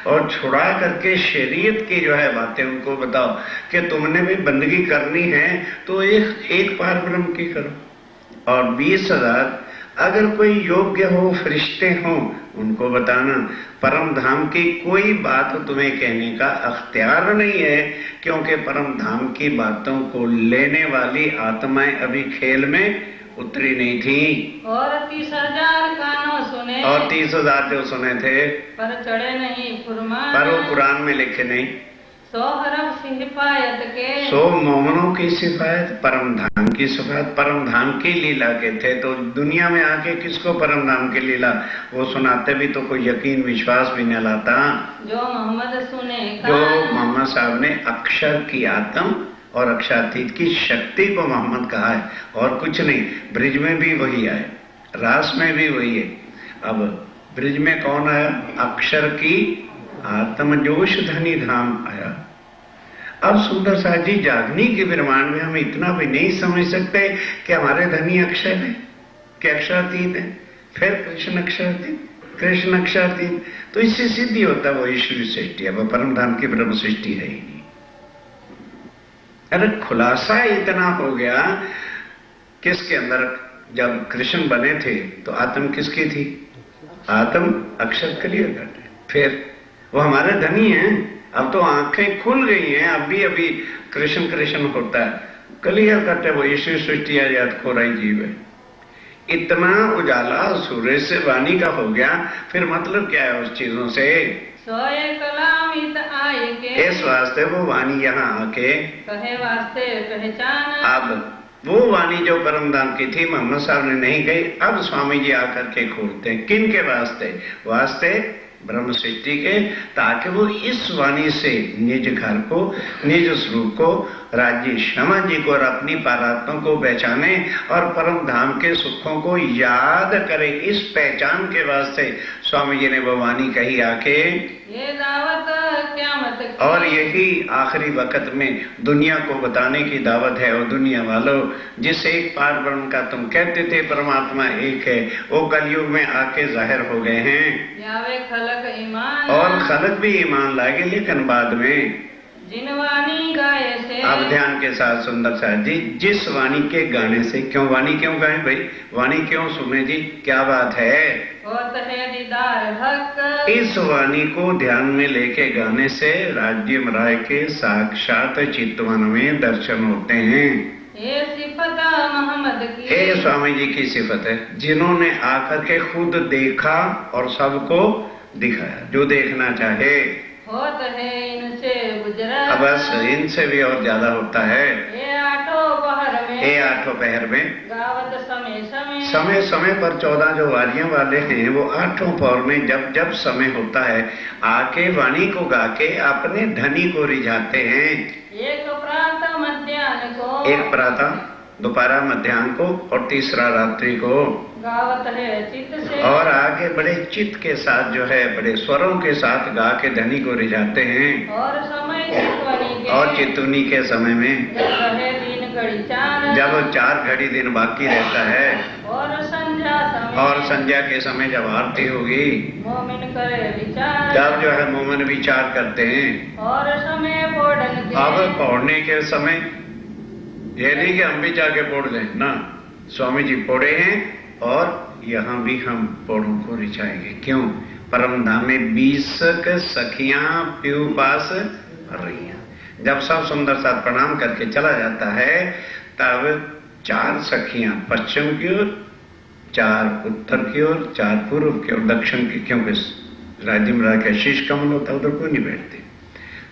और छुड़ा करके शरीयत की जो है बातें उनको बताओ कि तुमने भी बंदगी करनी है तो एक पार ब्रह्म की करो। और 20,000 अगर कोई योग्य हो, फरिश्ते हो, उनको बताना। परम धाम की कोई बात तुम्हें कहने का अख्तियार नहीं है, क्योंकि परम धाम की बातों को लेने वाली आत्माएं अभी खेल में उतरी नहीं थी। और 30,000 कानों सुने और 30,000 जो सुने थे पर चढ़े नहीं फुरमान। पर वो कुरान में लिखे नहीं। 100 हरफ सिफायत के 100 मोमनों की सिफायत, परम धाम की सिफायत, परम धाम की लीला के थे। तो दुनिया में आके किसको परम धाम की लीला वो सुनाते भी तो कोई यकीन विश्वास भी न लाता। जो मोहम्मद सुने जो मोहम्मद साहब ने अक्षर की आत्म और अक्षरातीत की शक्ति को मोहम्मद कहा है और कुछ नहीं। ब्रिज में भी वही आए, रास में भी वही है। अब ब्रिज में कौन आया? अक्षर की आत्मजोश धनी धाम आया। अब सुंदर साथ जी जागनी के विरमान में हम इतना भी नहीं समझ सकते कि हमारे धनी अक्षर है कि अक्षरातीत है, फिर कृष्ण अक्षरातीत, कृष्ण अक्षरातीत, तो इससे सिद्धि होता है वो ईश्वरी सृष्टि। अब परम धाम की ब्रह्म सृष्टि है ही नहीं। अरे खुलासा इतना हो गया, किसके अंदर जब कृष्ण बने थे तो आत्म किसकी थी? आत्म अक्षर क्लियर करते, फिर वो हमारे धनी हैं। अब तो आंखें खुल गई हैं, अभी कृष्ण कृष्ण होता है, क्लियर करते वो ईश्वर सृष्टि आजाद खोराई जीव है। इतना उजाला सूर्य से वाणी का हो गया, फिर मतलब क्या है उस चीजों से? सोए कलामित आए के, इस वास्ते वो वाणी यहाँ आके कहे वास्ते पहचान। अब वो वाणी जो परम धाम की थी मोहम्मद साहब ने नहीं कही, अब स्वामी जी आकर के खोलते हैं। किन के वास्ते? वास्ते ब्रह्म सृष्टि के, ताकि वो इस वाणी से निज घर को, निज स्वरूप को, राज्य क्षमा जी को और अपनी पारात्मा को पहचाने और परम धाम के सुखों को याद करे। इस पहचान के वास्ते स्वामी जी ने वो वाणी कही आके, ये दावत क़यामत की, और यही आखिरी वक्त में दुनिया को बताने की दावत है। और दुनिया वालों, जिस एक पार ब्रह्म का तुम कहते थे परमात्मा एक है, वो कलयुग में आके जाहिर हो गए हैं। यावे खलक ईमान, और खलक भी ईमान लागे, लेकिन बाद में जिन वाणी गाए से। अब ध्यान के साथ सुंदर साहब जी, जिस वाणी के गाने से, क्यों वाणी क्यों गाए भाई, वाणी क्यों सुने जी, क्या बात है? होत है दीदार हक, इस वाणी को ध्यान में लेके गाने से राज्य राय के साक्षात चितवन में दर्शन होते हैं। ये सिफत मोहम्मद की, ये स्वामी जी की सिफत है, जिन्होंने आकर के खुद देखा और सबको दिखाया। जो देखना चाहे होत है इनसे गुजरा, अब बस इनसे भी और ज्यादा होता है। ये आठों पहर में, ये आठों पहर में गावत समय समय, समय समय पर 14 जो वारियां वाले हैं, वो आठों पहर में जब जब समय होता है आके वाणी को गा के अपने धनी को रिझाते हैं। एक प्रातः मध्याह्न को, एक प्रातः, दोपहर, मध्याह्न को, और तीसरा रात्रि को गावत है चित्त से, और आगे बड़े चित्त के साथ जो है, बड़े स्वरों के साथ गा के धनी को रिझाते हैं। और समय चितवनी के, और चितवनी के समय में जब रहे 3 घड़ी 4, जब 4 घड़ी दिन बाकी रहता है, और संध्या समय, और संध्या के समय जब आरती होगी, मोमिन करे विचार, तब जो है मोमन विचार करते हैं। और समय पौड़न के, अब पौड़ने के समय ये नहीं कि हम भी जाके पौड़ लें ना, स्वामी जी पौड़े हैं और यहाँ भी हम पौड़ों को रिझाएंगे। क्यों? परम धाम में 20 सखियां प्यू पास रही हैं। जब सब सुंदर साथ प्रणाम करके चला जाता है, तब 4 सखियां पश्चिम की ओर, 4 उत्तर की ओर, 4 पूर्व की ओर, दक्षिण की, क्योंकि राज्य में का शीश कमल होता उधर कोई नहीं बैठती,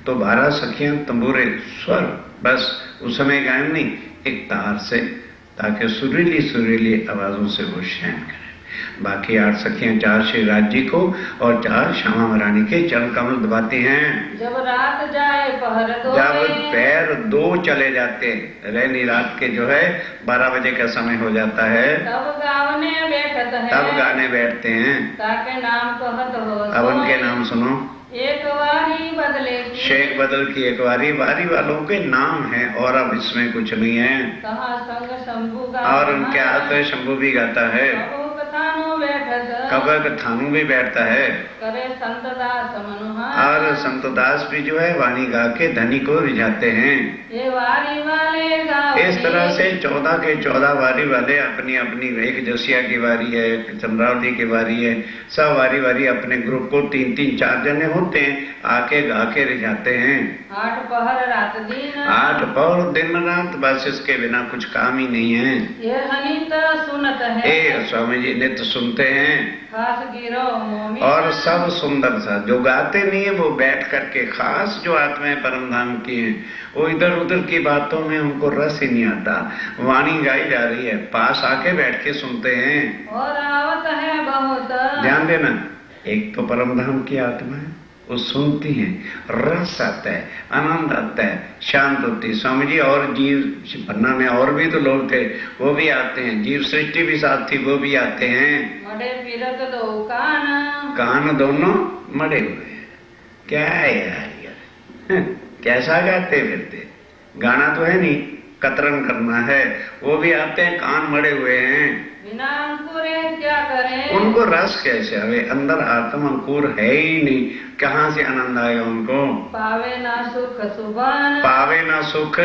तो 12 सखियां तंबूरे स्वर बस उस समय गायन नहीं, एक तार से, ताकि सुरीली सुरीली आवाजों से वो शयन करें। बाकी 8 सखियां, 4 श्री राज्य को और 4 श्यामा महारानी के चरण कमल दबाती हैं। जब रात जाए पहर 2, जब पैर 2 चले जाते, रहनी रात के जो है 12 बजे का समय हो जाता है, तब गावने बैठत है, तब गाने बैठते हैं। ताके नाम कहत हो, अब उनके नाम सुनो। एक वारी बदले की, शेख बदल की एक वारी, वारी वालों के नाम है, और अब इसमें कुछ नहीं है। कहा संग शंभु का, और उनके हाथ में शंभू भी गाता है, कथानु बैठत, कबक थानू भी बैठता है, करे संत दास मनुहार, और संतदास भी जो है वाणी गा के धनी को रिझाते हैं। ये वारी वाले गाँव, इस तरह से 14 के 14 वारी वाले अपनी अपनी, एक जसिया की वारी है, एक चंद्रावती की वारी है, सब वारी वारी अपने ग्रुप को 3-3, 4 जने होते हैं, आके गा के रिझाते हैं। 8 पहर रात दिन, 8 पहर दिन रात, बस इसके बिना कुछ काम ही नहीं है। ये हनित सुनत है, ए स्वामी जी नित्य सुनते हैं, खास गिरो मोमिन, और सब सुंदर सा, जो गाते नहीं है वो बैठ करके, खास जो आत्माएं परम धाम की हैं, वो इधर उधर की बातों में उनको रस ही नहीं आता। वाणी गाई जा रही है, पास आके बैठ के सुनते हैं। और आवत है बहुत, ध्यान देना, एक तो परम धाम की आत्मा है, वो सुनती हैं, रस आता है, आनंद आता है, शांत होती है। स्वामी जी और जीव पन्ना में और भी तो लोग थे, वो भी आते हैं, जीव सृष्टि भी साथ थी, वो भी आते हैं। मडे फिरत 2 कान, कान दोनों मड़े हुए हैं। क्या है यार, कैसा गाते फिरते, गाना तो है नहीं, कतरन करना है, वो भी आते हैं कान मड़े हुए हैं। बिना अंकुरे क्या करें? उनको रस कैसे आवे? अंदर आत्म अंकुर है ही नहीं, कहाँ से आनंद आएगा उनको? पावे ना सुख सुबान, पावे ना सुख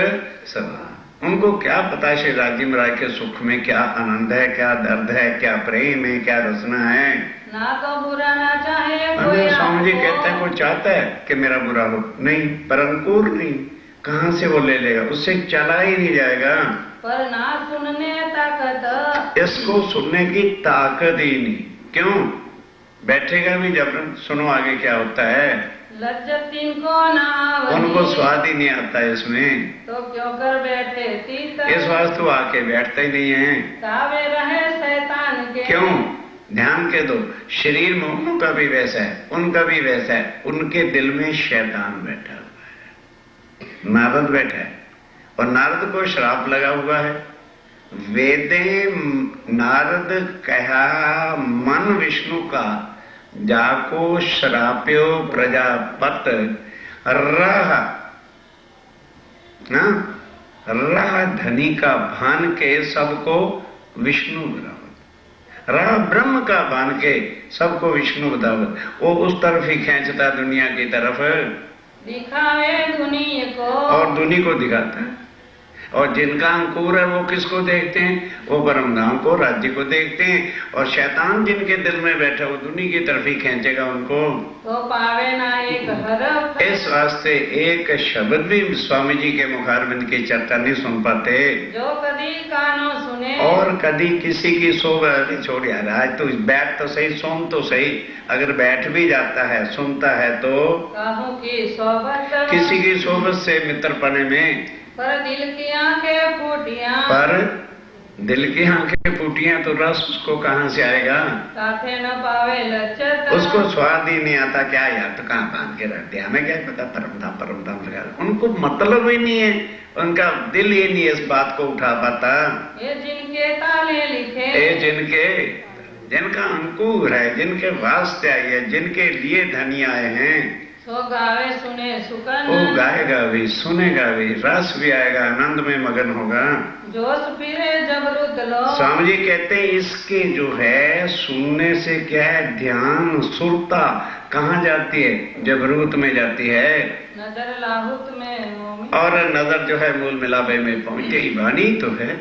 सबान। उनको क्या पता श्री राजीव राय के सुख में क्या आनंद है, क्या दर्द है, क्या प्रेम है, क्या रचना है। ना तो बुरा ना चाहे अरे कोई स्वामी जी आपको। कहते हैं कोई चाहता है कि मेरा बुरा हो? नहीं, पर अंकुर नहीं, कहाँ से वो ले लेगा? उससे चला ही नहीं जाएगा। पर ना सुनने ताकत, इसको सुनने की ताकत ही नहीं। क्यों? बैठेगा भी जब सुनो आगे क्या होता है। लज्जत इनको ना आवनी, उनको स्वाद ही नहीं आता है इसमें। तो क्यों कर बैठे तीत, इस वास्तु आके बैठते ही नहीं है। तावे रहे शैतान के। क्यों? ध्यान के दो, शरीर में उनका भी वैसा है, उनका भी वैसा है। उनके दिल में शैतान बैठा हुआ है, नारद बैठा है, और नारद को श्राप लगा हुआ है। वेदे नारद कहा मन विष्णु का, जाको श्राप्यो प्रजापत रह धनी का भान के सबको विष्णु बराबर, रहा ब्रह्म का भान के सबको विष्णु बराबर। वो उस तरफ ही खींचता दुनिया की तरफ, दिखावे दुनिया को, और दुनिया को दिखाता है। और जिनका अंकुर है वो किसको देखते हैं? वो परमधाम को, राज्य को देखते हैं। और शैतान जिनके दिल में बैठा वो दुनिया की तरफ ही खींचेगा उनको। तो पावे ना एक हरफ, इस वास्ते एक शब्द भी स्वामी जी के मुखारबिंद की चर्चा नहीं सुन पाते। जो कदी कानों सुने, और कभी किसी की सोबत छोड़ यार, आज तो बैठ तो सही, सुन तो सही। अगर बैठ भी जाता है, सुनता है, तो कहूँ की सोबत, किसी की सोबत से मित्रपने में, पर दिल की आंखें फूटियां, पर दिल की आंखें फूटियां तो रस उसको कहाँ से आएगा? साथे न पावे लज्जत, उसको स्वाद ही नहीं आता। क्या यार, तो कहाँ बांध के रख दिया, हमें क्या पता, परमधाम परमधाम लगा। उनको मतलब ही नहीं है, उनका दिल ही नहीं इस बात को उठा पाता। ये जिनके ताले लिखे, जिनका अंकुर है, जिनके वास्ते आई है, जिनके लिए धनी आए हैं, सो गावे सुने सुकन, वो गाएगा भी, सुनेगा भी, रस भी आएगा, आनंद में मगन होगा। जोश फिरे जबरुत लो, स्वामी जी कहते हैं इसके जो है सुनने से क्या है, ध्यान सुरता कहाँ जाती है? जबरूत में जाती है। नजर लाहुत में मोमी, और नजर जो है मूल मिलापे में पहुंचे ही वाणी तो है,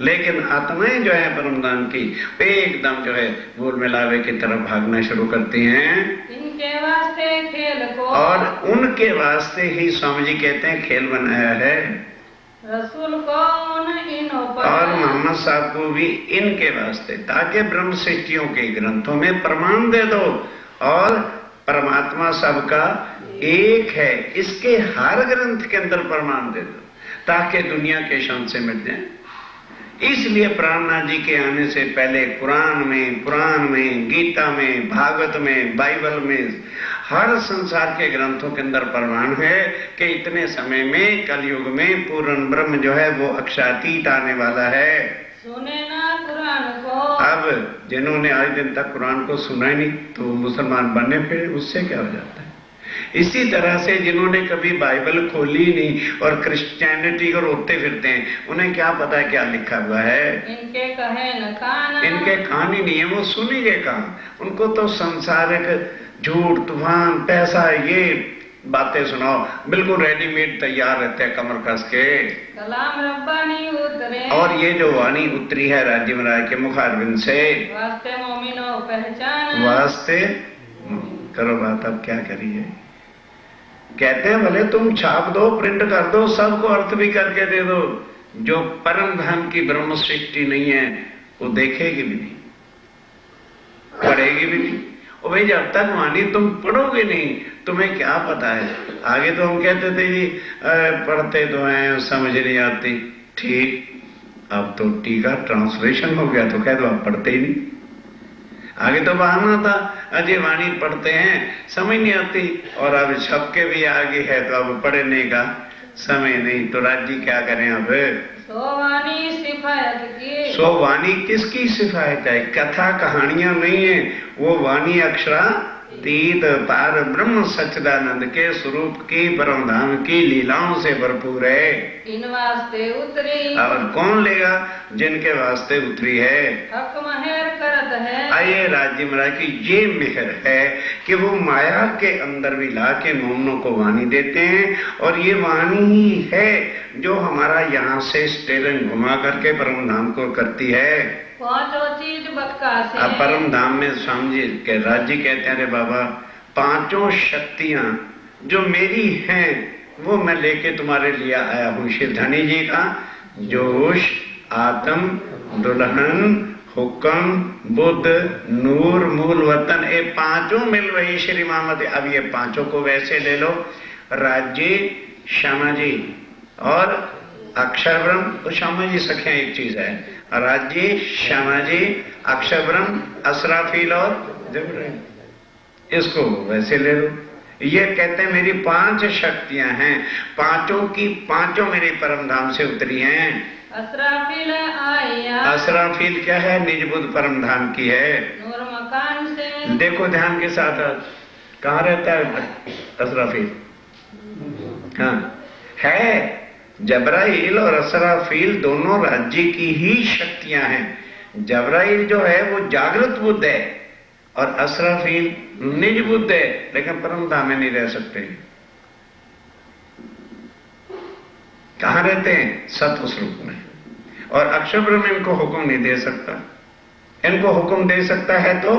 लेकिन आत्माएं जो है परमधाम की एकदम जो है मूल मिलावे की तरफ भागना शुरू करती हैं। इनके वास्ते खेल को, और उनके वास्ते ही स्वामी जी कहते हैं खेल बनाया है। रसूल को उन इनो पर, और मोहम्मद साहब को भी इनके वास्ते, ताकि ब्रह्म सृष्टियों के ग्रंथों में प्रमाण दे दो। और परमात्मा सबका एक है, इसके हर ग्रंथ के अंदर प्रमाण दे दो, ताकि दुनिया के शान से मिट जाए। इसलिए प्राणनाथ जी के आने से पहले पुराण में, गीता में, भागवत में, बाइबल में, हर संसार के ग्रंथों के अंदर प्रमाण है कि इतने समय में, कलयुग में पूर्ण ब्रह्म जो है वो अक्षातीत आने वाला है। सुने ना कुरान को, अब जिन्होंने आज दिन तक कुरान को सुना ही नहीं तो मुसलमान बनने फिर उससे क्या हो जाता है? इसी तरह से जिन्होंने कभी बाइबल खोली नहीं और क्रिश्चियनिटी को रोते फिरते हैं, उन्हें क्या पता है क्या लिखा हुआ है? इनके कहे न कान, इनके कान ही नहीं है, वो सुनेंगे कहाँ? उनको तो संसारिक झूठ, तूफान, पैसा, ये बातें सुनाओ, बिल्कुल रेडीमेड तैयार रहते हैं कमर कस के। कलाम रब्बानी उतरे, और ये जो वाणी उतरी है राजीव राय के मुखारबिंद से, वास्ते मोमिनो पहचान, वास्ते करो बात। अब क्या करिए? कहते हैं भले तुम छाप दो, प्रिंट कर दो, सबको अर्थ भी करके दे दो, जो परम धाम की ब्रह्म सृष्टि नहीं है वो देखेगी भी नहीं, पढ़ेगी भी नहीं। और भाई जब तक वाणी तुम पढ़ोगे नहीं, तुम्हें क्या पता है? आगे तो हम कहते थे जी पढ़ते तो हैं, समझ नहीं आती। ठीक, अब तो टीका ट्रांसलेशन हो गया तो कह दो आप पढ़ते ही नहीं। आगे तो बहाना था, अजय वाणी पढ़ते हैं, समझ नहीं आती, और अब छपके भी आगे है तो अब पढ़ने का समय नहीं। तो राज्य क्या करें अब? सोवानी सिफायत की, सो वाणी किसकी सिफायत है? कथा कहानियां नहीं है, वो वाणी अक्षरा तीत पार ब्रह्म सच्चिदानंद के स्वरूप की परम धाम की लीलाओं से भरपूर है। इन वास्ते उतरी और कौन लेगा? जिनके वास्ते उतरी है। हक महर करत है। आइए राज्य महाराज की ये मेहर है कि वो माया के अंदर भी ला के मोमनों को वाणी देते हैं, और ये वाणी ही है जो हमारा यहाँ से स्टेरिंग घुमा करके परम धाम को करती है। पांचों चीज बक्का से। अब परम धाम में स्वामी जी के राज्य कहते हैं, अरे बाबा पांचों शक्तियां जो मेरी हैं वो मैं लेके तुम्हारे लिए आया हूँ। शिवधनी जी का जोश, आत्म, दुल्हन, हुक्म, बुद्ध, नूर, मूल वतन, ये पांचों मिल रही श्री मामद। अब ये पांचों को वैसे ले लो, राज्य, श्यामा जी और अक्षर ब्रह्म। तो श्यामा जी सखियां एक चीज है, राज्य, श्यामा जी, अक्षर ब्रह्म, असराफील और जबराइल, इसको वैसे ले लो। ये कहते हैं मेरी पांच शक्तियां हैं, पांचों की पांचों मेरे परम धाम से उतरी हैं। असराफील आया। असराफील क्या है? निज बुद्ध परम धाम की है। नूर मकान से। देखो ध्यान के साथ, कहाँ रहता है असराफील? हाँ है, जबराइल और असराफील दोनों राज्य की ही शक्तियां हैं। जबराइल जो है वो जागृत बुद्ध है और असराफील निज बुद्ध है, लेकिन परम धाम में नहीं रह सकते। कहां रहते हैं? सत्व स्वरूप में। और अक्षर ब्रह्म इनको हुक्म नहीं दे सकता। इनको हुक्म दे सकता है तो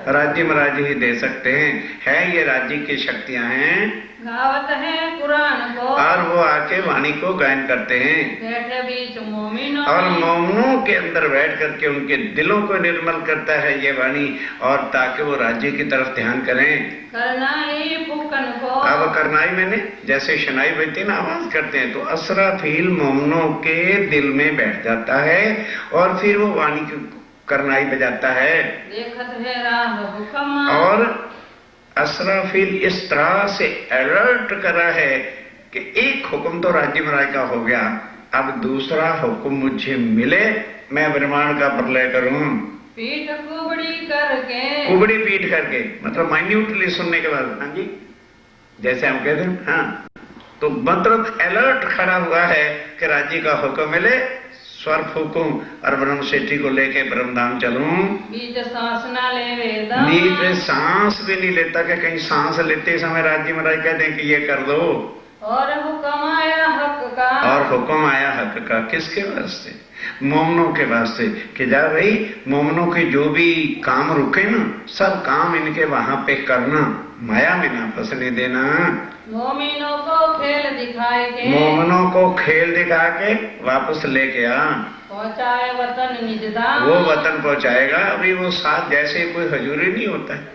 राज्य महाराज ही दे सकते हैं। है ये राज्य की शक्तियां हैं। गावत है कुरान को। और वो आके वाणी को गायन करते हैं। बैठे बीच मोमिनों। और मोमनों के अंदर बैठ करके उनके दिलों को निर्मल करता है ये वाणी, और ताकि वो राज्य की तरफ ध्यान करें। करनाई फूकन को। अब करनाई मैंने जैसे शनाई बजती ना, आवाज करते हैं, तो असराफील मोमनों के दिल में बैठ जाता है और फिर वो वाणी की करनाई बजाता है। देखत है राह हुक्म। और असराफील इस तरह से अलर्ट करा है कि एक हुक्म तो राज्य महाराज का हो गया, अब दूसरा हुक्म मुझे मिले, मैं ब्रह्मांड का प्रलय करूं। पीठ कुबड़ी करके। कुबड़ी पीठ करके मतलब माइन्यूटली सुनने के बाद, हाँ जी, जैसे हम कहते हैं, हाँ, तो मतलब अलर्ट खड़ा हुआ है कि राज्य का हुक्म मिले, स्वर फूकूं और ब्रह्म सेठी को लेके ब्रह्मधाम चलूं। बीच सांस ना ले वेदा। बीच सांस भी नहीं लेता कि कहीं सांस लेते समय राज्य महाराज कहते हैं कि ये कर दो। और हुक्म आया हक का। और हुक्म आया हक का, किसके वास्ते? मोमनों के वास्ते, कि जा भाई मोमनों के जो भी काम रुके ना, सब काम इनके वहां पे करना, माया में ना फंसने देना। मोमिनों को खेल दिखाए के। मोमनों को खेल दिखा के वापस लेके आ। पहुंचाए वतन निज धाम। वो वतन पहुंचाएगा। अभी वो साथ जैसे कोई हजूरी नहीं होता है,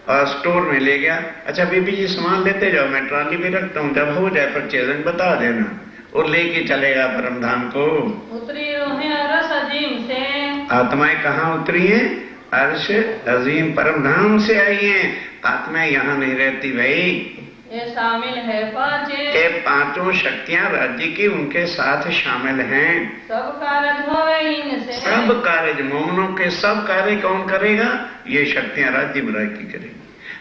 और स्टोर में ले गया, अच्छा बीबी जी सामान लेते जाओ, मैं ट्रॉली में रखता हूँ, जब हो जाए परचेजन बता देना, और लेके चलेगा परम धाम को। उतरी रोहे रस अजीम से। आत्माएं कहाँ उतरी हैं? अर्श अजीम परम धाम से आई हैं। आत्माएं यहाँ नहीं रहती भाई। ये शामिल है पांचे। ये पांचों शक्तियां राज्य की उनके साथ शामिल हैं। सब कार्य होवे इनसे। सब कार्य मोमनों के सब कार्य कौन करेगा? ये शक्तियां राज्य महाराज की करेगी।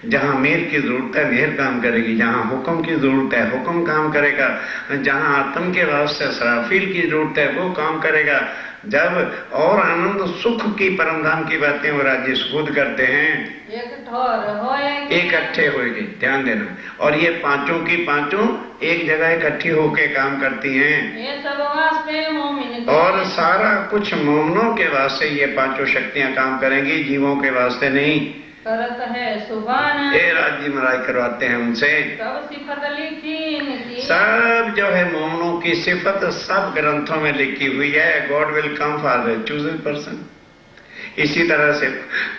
जहां मेर की जरूरत है मेहर काम करेगी, जहां हुक्म की जरूरत है हुक्म काम करेगा, जहां आत्म के वास्ते सराफील की जरूरत है वो काम करेगा। जब और आनंद सुख की परमधाम की बातें वो राज्य सुबुद करते हैं, एक ठोर होएगी। इकट्ठे होएगी, ध्यान देना। और ये पांचों की पांचों एक जगह इकट्ठी होके काम करती हैं। ये सब वास्ते मोमिन के। और सारा कुछ मोमनों के वास्ते ये पांचों शक्तियां काम करेंगी, जीवों के वास्ते नहीं। करत है सुभान। ये राज्य महाराज करवाते हैं उनसे। सब सिफत लिखी इनकी। सब जो है मोमनों की सिफत सब ग्रंथों में लिखी हुई है। God will come for the chosen person. इसी तरह से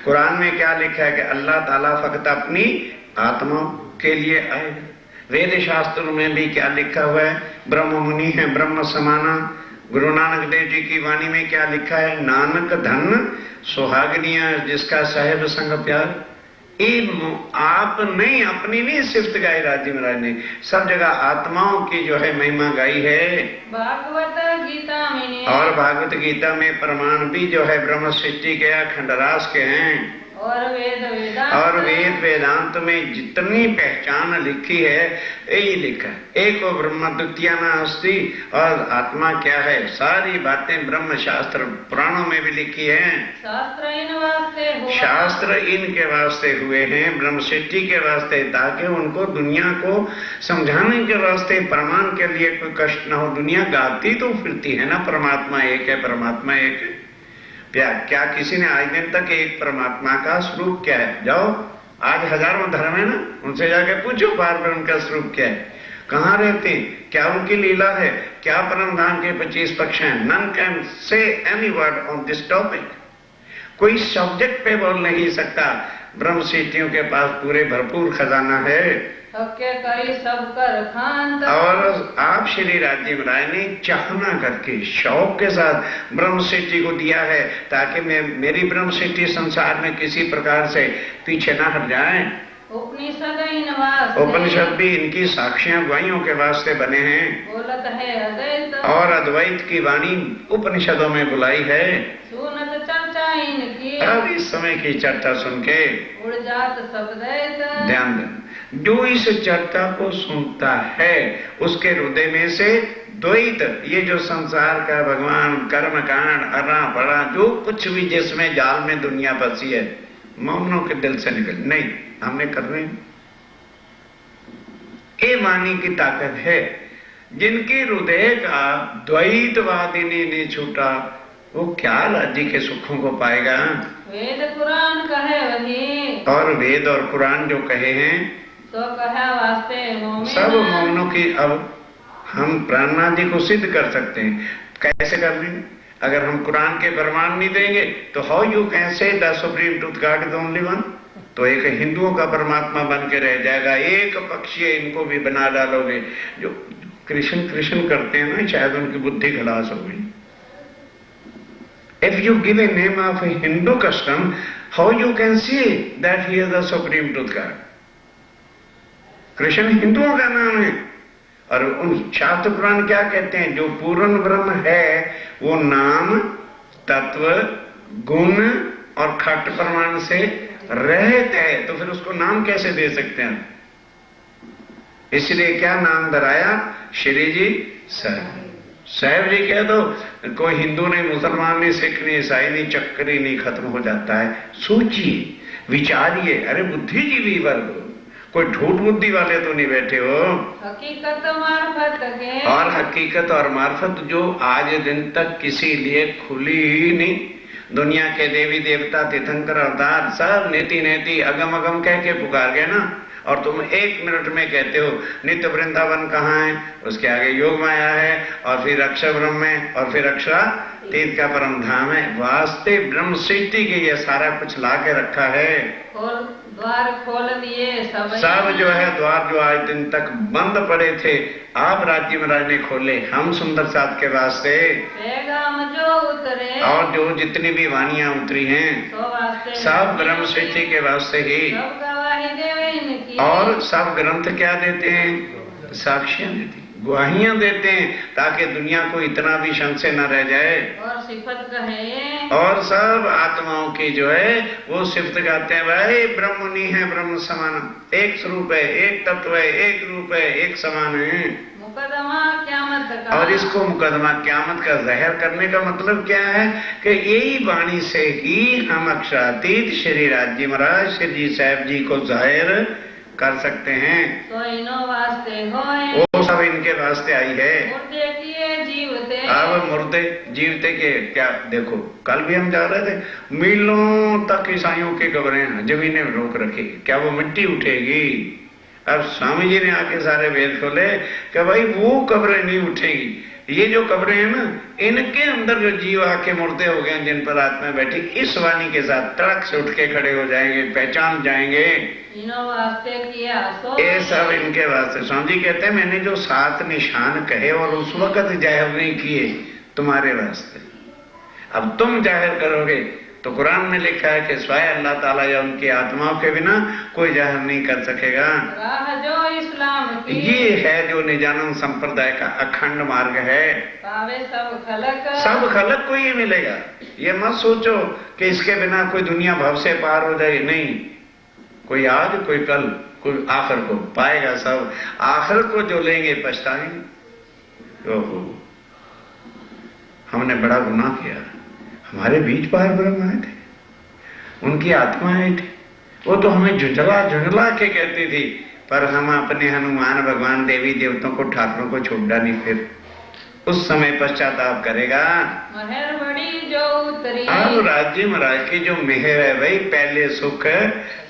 कुरान में क्या लिखा है कि अल्लाह ताला फकत अपनी आत्मा के लिए आएगा। वेद शास्त्रों में भी क्या लिखा हुआ है? ब्रह्म मुनि है ब्रह्म समाना। गुरु नानक देव जी की वाणी में क्या लिखा है? नानक धन सुहागनिया जिसका साहेब संग प्यार। आप नहीं, अपनी नहीं सिफ्त गाई राज्य महाराज ने, सब जगह आत्माओं की जो है महिमा गाई है। भागवत गीता में। और भागवत गीता में प्रमाण भी जो है ब्रह्म सृष्टि के खंडरास के हैं। और वेद वेदांत और वेद वेदांत में जितनी पहचान लिखी है यही लिखा है, एको ब्रह्म द्वितीया नास्ति। और आत्मा क्या है, सारी बातें ब्रह्म शास्त्र पुराणों में भी लिखी है। शास्त्र इन वास्ते हुआ, शास्त्र इनके वास्ते हुए हैं, ब्रह्म सृष्टि के वास्ते, ताकि उनको दुनिया को समझाने के वास्ते, प्रमाण के लिए कोई कष्ट ना हो। दुनिया गाती तो फिरती है ना, परमात्मा एक है, परमात्मा एक है। क्या किसी ने आज दिन तक एक परमात्मा का स्वरूप क्या है? जाओ, आज हजारों धर्म है ना, उनसे जाके पूछो बार बार उनका स्वरूप क्या है, कहाँ रहते, क्या उनकी लीला है, क्या परम धाम के 25 पक्ष हैं। None can say any word on this topic. कोई सब्जेक्ट पे बोल नहीं सकता। ब्रह्म सृष्टियों के पास पूरे भरपूर खजाना है। सबके कई सब कर खान। और आप श्री राजीव राय ने चाहना करके, शौक के साथ ब्रह्म सृष्टि को दिया है, ताकि मेरी ब्रह्म सृष्टि संसार में किसी प्रकार से पीछे ना हट जाए। उपनिषद इन वास्ते, उपनिषद भी इनकी साक्षियां गवाहियों के वास्ते बने हैं। बोलत है अद्वैत, और अद्वैत की वाणी उपनिषदों में बुलाई है। सुनत चर्चा इनकी, अब इस समय की चर्चा सुन के उड़ जात सब दैत। ध्यान दें, जो इस चर्चा को सुनता है उसके हृदय में से द्वैत, ये जो संसार का भगवान कर्म कांड अरा पड़ा जो कुछ भी जिसमें जाल में दुनिया बसी है, मौनों के दिल से निकल नहीं, हमने करने। ये वाणी की ताकत है। जिनके हृदय का द्वैतवादी ने छूटा, वो क्या राज्य के सुखों को पाएगा। वेद पुराण कहे वही, और वेद और पुराण जो कहे हैं तो कहे वास्ते मोमिन। सब मौनों की। अब हम प्राणादि को सिद्ध कर सकते हैं। कैसे कर लेंगे? अगर हम कुरान के प्रमाण नहीं देंगे तो how you can say the supreme truth God is only one. तो एक हिंदुओं का परमात्मा बन के रह जाएगा, एक पक्षीय इनको भी बना डालोगे। जो कृष्ण कृष्ण करते हैं ना, शायद उनकी बुद्धि खलास हो गई। If you give a name of a Hindu custom, how you can say that he is the supreme truth God? Krishna हिंदुओं का नाम है। और उन शास्त्र पुराण क्या कहते हैं? जो पूर्ण ब्रह्म है वो नाम, तत्व, गुण और खट प्रमाण से रहित है, तो फिर उसको नाम कैसे दे सकते हैं? इसलिए क्या नाम धराया? श्री जी साहब। साहब जी कह दो, कोई हिंदू नहीं, मुसलमान नहीं, सिख नहीं, ईसाई नहीं, चक्कर ही नहीं, खत्म हो जाता है। सोचिए, विचारिए। अरे बुद्धिजीवी वर्ग, कोई झूठ बुद्धि वाले तो नहीं बैठे हो। हकीकत मार्फत के, और हकीकत और मार्फत जो आज दिन तक किसी लिए खुली ही नहीं। दुनिया के देवी देवता, तीर्थंकर, अवतार सब नेति नेति अगम अगम कह के पुकार गए ना। और तुम 1 मिनट में कहते हो नित्य वृंदावन कहाँ है, उसके आगे योग माया है, और फिर अक्षर ब्रह्म है, और फिर अक्षरा तीर्थ का परम धाम है। वास्ते ब्रह्म सृष्टि के ये सारा कुछ ला के रखा है। द्वार खोल दिए सब जो है द्वार जो आज दिन तक बंद पड़े थे, आप राज्य महाराज ने खोले, हम सुंदर साथ के वास्ते। पैगाम जो उतरे, और जो जितनी भी वाणियां उतरी हैं सब ब्रह्म सृष्टि के वास्ते ही। सब गवाही देवे इनकी, और सब ग्रंथ क्या देते हैं? साक्ष्यां देते हैं, गवाहियां देते हैं, ताकि दुनिया को इतना भी संशय न रह जाए। और सिफत कहे, और सब आत्माओं की जो है वो सिफत गाते हैं, भाई ब्रह्म नहीं है, ब्रह्म समान, एक स्वरूप है, एक तत्व है, एक रूप है, एक समान है। मुकदमा क्यामत का, और इसको मुकदमा क्यामत का ज़ाहिर करने का मतलब क्या है? कि यही वाणी से ही हम अक्षरातीत श्री राजी महाराज श्री जी साहब जी को जाहिर कर सकते हैं। तो इनो वास्ते होए, वो सब इनके वास्ते आई है। मुर्दे किए जीवते, अब मुर्दे जीवते के क्या? देखो, कल भी हम जा रहे थे, मीलों तक ईसाइयों की कब्रें जमीनें रोक रखी, क्या वो मिट्टी उठेगी? अब स्वामी जी ने आके सारे वेद खोले कि भाई वो कब्रें नहीं उठेगी। ये जो कब्रें हैं ना, इनके अंदर जो जीव आके मुर्दे हो गए, जिन पर आत्मा बैठी, इस वाणी के साथ तड़क से उठ के खड़े हो जाएंगे, पहचान जाएंगे। इनो वास्ते किया सो, ये सब इनके वास्ते। स्वामी जी कहते हैं मैंने जो 7 निशान कहे और उस वक्त जाहिर नहीं किए, तुम्हारे वास्ते। अब तुम जाहिर करोगे तो कुरान में लिखा है कि स्वयं अल्लाह ताला या उनकी आत्माओं के बिना कोई जहर नहीं कर सकेगा। राह जो इस्लाम की, ये है जो निजानंद संप्रदाय का अखंड मार्ग है। पावे सब खलक, सब खलक को ये मिलेगा। ये मत सोचो कि इसके बिना कोई दुनिया भव से पार हो जाए, नहीं। कोई आज, कोई कल, कोई आखिर को पाएगा। सब आखिर को जो लेंगे पछताएंगे। ओहो, हमने बड़ा गुनाह किया। हमारे बीच पार ब्रह्म आए थे, उनकी आत्माएं थी, वो तो हमें झुंझला झुंझला के कहती थी, पर हम अपने हनुमान भगवान देवी देवताओं को ठाकुरों को छोड़ डाली। फिर उस समय पश्चाताप करेगा। महर बड़ी जो उतरी, अब राज्य महाराज की जो मेहर है भाई, पहले सुख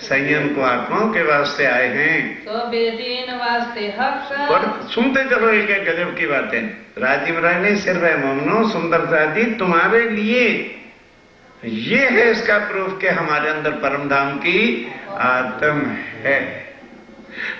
संयम को आत्माओं के वास्ते आए हैं, तो बेदीन वास्ते हक। और सुनते चलो एक एक गजब की बातें। राजी महाराज ने सिर्फ है मोमनो सुंदरता दी तुम्हारे लिए। ये है इसका प्रूफ कि हमारे अंदर परम धाम की आत्म है,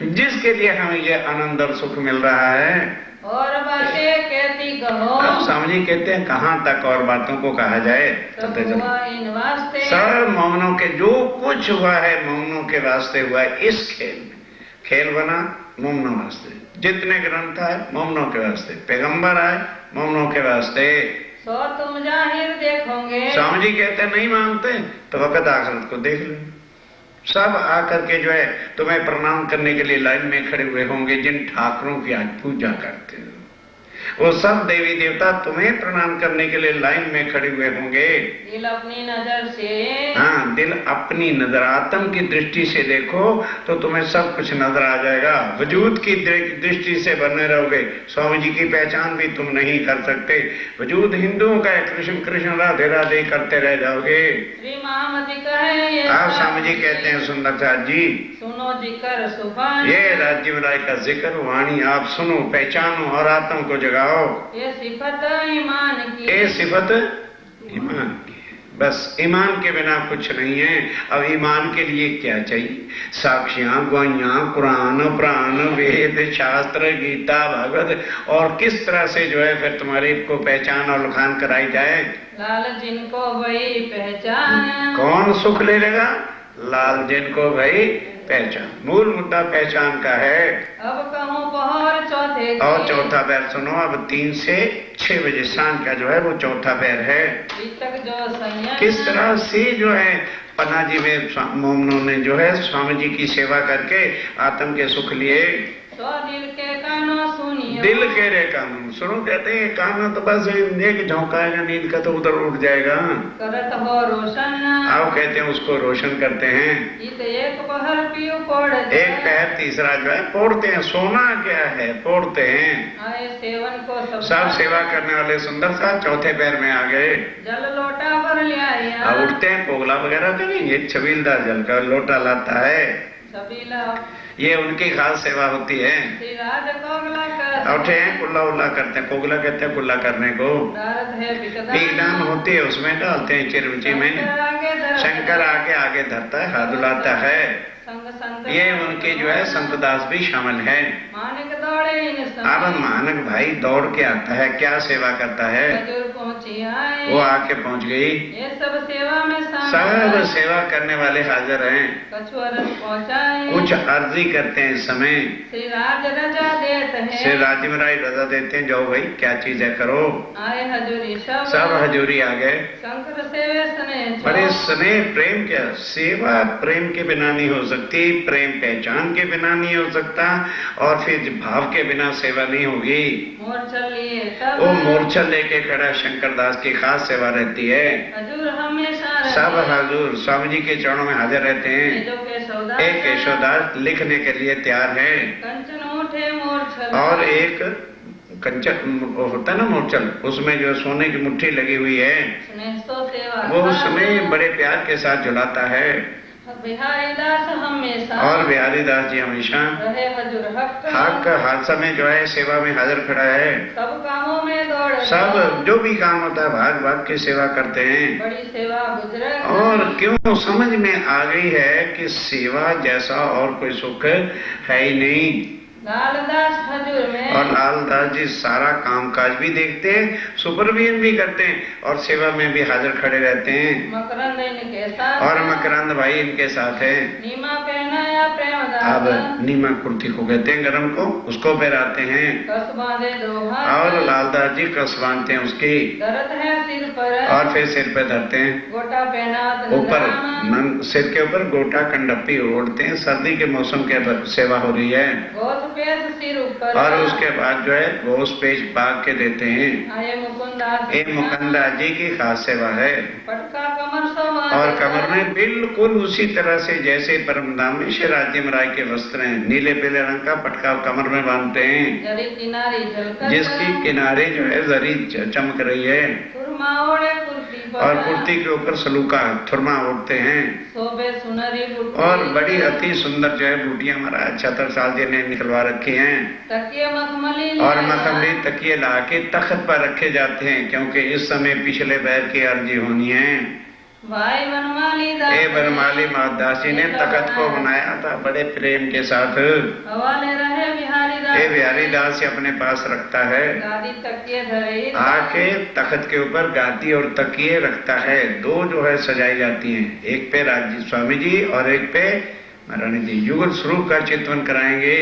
जिसके लिए हमें ये आनंद और सुख मिल रहा है। और बातें कहती कहो, अब स्वामी जी कहते हैं कहाँ तक और बातों को कहा जाए। सब हुआ इन वास्ते, सब मोमनों के जो कुछ हुआ है मोमनों के वास्ते हुआ है। इस खेल में खेल बना मोमनों वास्ते, जितने ग्रंथ आए मोमनों के वास्ते, पैगंबर आए मोमनों के वास्ते। सो तुम जाहिर देखोगे। स्वामी जी कहते नहीं मानते तो वक़्त आखिरत को देख लो। सब आकर के जो है तुम्हें प्रणाम करने के लिए लाइन में खड़े हुए होंगे। जिन ठाकुरों की आज पूजा करते हो वो सब देवी देवता तुम्हें प्रणाम करने के लिए लाइन में खड़े हुए होंगे। दिल अपनी नजर से, हाँ, दिल अपनी नजर आत्म की दृष्टि से देखो तो तुम्हें सब कुछ नजर आ जाएगा। वजूद की दृष्टि से बने रहोगे, स्वामी जी की पहचान भी तुम नहीं कर सकते। वजूद हिंदुओं का है, कृष्ण कृष्ण राधे राधे करते रह जाओगे। श्री महामति कहे ये आप स्वामी जी कहते हैं सुंदरचार जी, सुनो जिक्र सुभान, ये राज्य राय का जिक्र वाणी आप सुनो, पहचानो और आत्म को जगाओ। ये सिफत ईमान की, ये सिफत ईमान की है। बस ईमान के बिना कुछ नहीं है। अब ईमान के लिए क्या चाहिए? साक्षियां, गवाहियां, कुरान, प्राण, वेद, शास्त्र, गीता, भागवत, और किस तरह से जो है फिर तुम्हारी को पहचान और लखान कराई जाए। लाल जिनको वही पहचान, कौन सुख ले लेगा? लाल जिनको भाई पहचान। मूल मुद्दा पहचान का है। अब कहूँ पहर चौथे की, और चौथा पैर सुनो, अब 3 से 6 बजे शाम का जो है वो चौथा पैर है। तक जो संयम, किस तरह से जो है पन्ना जी में मोमनों ने जो है स्वामी जी की सेवा करके आत्म के सुख लिए। तो दिल के कानों सुनियो, दिल के रे कानून सुनो, कहते हैं कानून तो बस एक झोंकाएगा नींद का तो उधर उठ जाएगा। करत हो रोशन, आओ कहते हैं उसको रोशन करते हैं। इत एक पहर पियो पड़ते, एक पैर तीसरा जो है पोड़ते हैं। सोना क्या है? पोड़ते हैं। आए सेवन को सब सेवा करने वाले सुंदर सा चौथे पैर में आ गए। जल लोटा भर लिया, अब उठते हैं, पोगला वगैरह करेंगे, छबीलदार जल का लोटा लाता है। छबीला ये उनकी खास सेवा होती है। राज कोगला कर, उठे हैं, कुल्ला उल्ला करते हैं। कोगला कहते हैं कुल्ला करने को। डारत है पीकदान होती है, उसमें डालते हैं चिरमिची में। शंकर आके आगे धरता है, हाथ धुलाता है। ये उनके जो है संतदास भी शामिल है। मानिक दौड़े इन अब मानक भाई दौड़ के आता है, क्या सेवा करता है? पहुंची आए, वो आके पहुंच गई। ये सब सेवा में सब सेवा करने वाले हाजिर हैं। कछुअर पहुंचाए, कुछ अर्जी करते हैं इस समय। श्री राज रजा देते हैं, श्री राजी महाराज रजा देते हैं, जाओ भाई क्या चीज है करो। आए हजूरी सब हजूरी आ गए। शंकर सेवे सने, बड़े स्नेह प्रेम क्या, सेवा प्रेम के बिना नहीं हो सकती, प्रेम पहचान के बिना नहीं हो सकता, और फिर भाव के बिना सेवा नहीं होगी। मोर्चल लिए तब, वो मोर्चा लेके खड़ा शंकर दास की खास सेवा रहती है। हजूर हमेशा सब हजूर स्वामी जी के चरणों में हाजिर रहते हैं। जो केशवदास, एक केशवदास लिखने के लिए तैयार है, कंचन उठे मोर्चल, और एक कंचन होता है ना मोर्चल, उसमें जो सोने की मुट्ठी लगी हुई है, स्नेह सो सेवा वो उसमें बड़े प्यार के साथ झुलाता है। बिहारी दास हमेशा, और बिहारी दास जी हमेशा रहे हजूर हक हर समय जो है सेवा में हाजिर खड़ा है। सब कामों में दौड़, सब जो भी काम होता है भाग भाग की सेवा करते हैं। बड़ी सेवा गुजरे, और क्यों समझ में आ गई है कि सेवा जैसा और कोई सुख है ही नहीं। लालदास हजूर में और लालदास जी सारा कामकाज भी देखते हैं, सुपरविजन भी करते हैं और सेवा में भी हाजिर खड़े रहते हैं। मकरंद इनके साथ और मकरंद भाई इनके साथ है। नीमा पहनाया प्रेमदास अब नीमा कुर्ती को कहते हैं गरम को, उसको पहनाते हैं। कस बांधे दो हाथ और लालदास जी कस बांधते हैं उसकी दर्द है सिर पर और फिर सिर पे धरते हैं। गोटा पहना ऊपर सिर के ऊपर गोटा कंडप्पी ओढ़ते हैं। सर्दी के मौसम के सेवा हो रही है। गोद पेश सिर ऊपर और उसके बाद जो है घोष पेज पाक के देते हैं। आये मुकुंदास ये मुकंदा जी की खास सेवा है। पटका कमर समा और कमर में बिल्कुल उसी तरह से जैसे परमधाम में श्री राज्य राय के वस्त्र हैं, नीले पीले रंग का पटका कमर में बांधते हैं, जरी किनारी झलकर जिसकी किनारे जो है जरी चमक रही है। सुरमा ओढ़े कुर्ती पर और कुर्ती के ऊपर सलूका थुरमा ओढ़ते हैं। शोभे सुनरी बुट्टी और बड़ी अति सुंदर जो है बूटियां हमारा 76 साल जी ने निकलवा रखी हैं। तकिए मखमली और मखमली तकिए ला के तख्त पर रखे जाते हैं, क्योंकि इस समय पिछले बैर की अर्जी होनी है। भाई बनमाली दास ये बनमाली मादास जी ने तख्त को बनाया था बड़े प्रेम के साथ। हवाले रहे बिहारी दास ये बिहारी दास अपने पास रखता है। गादी तकिए धरे आके तख्त के ऊपर गादी और तकिए रखता है। दो जो है सजाई जाती हैं, एक पे राजी स्वामी जी और एक पे महारानी जी। युगल स्वरूप का चित्वन कराएंगे।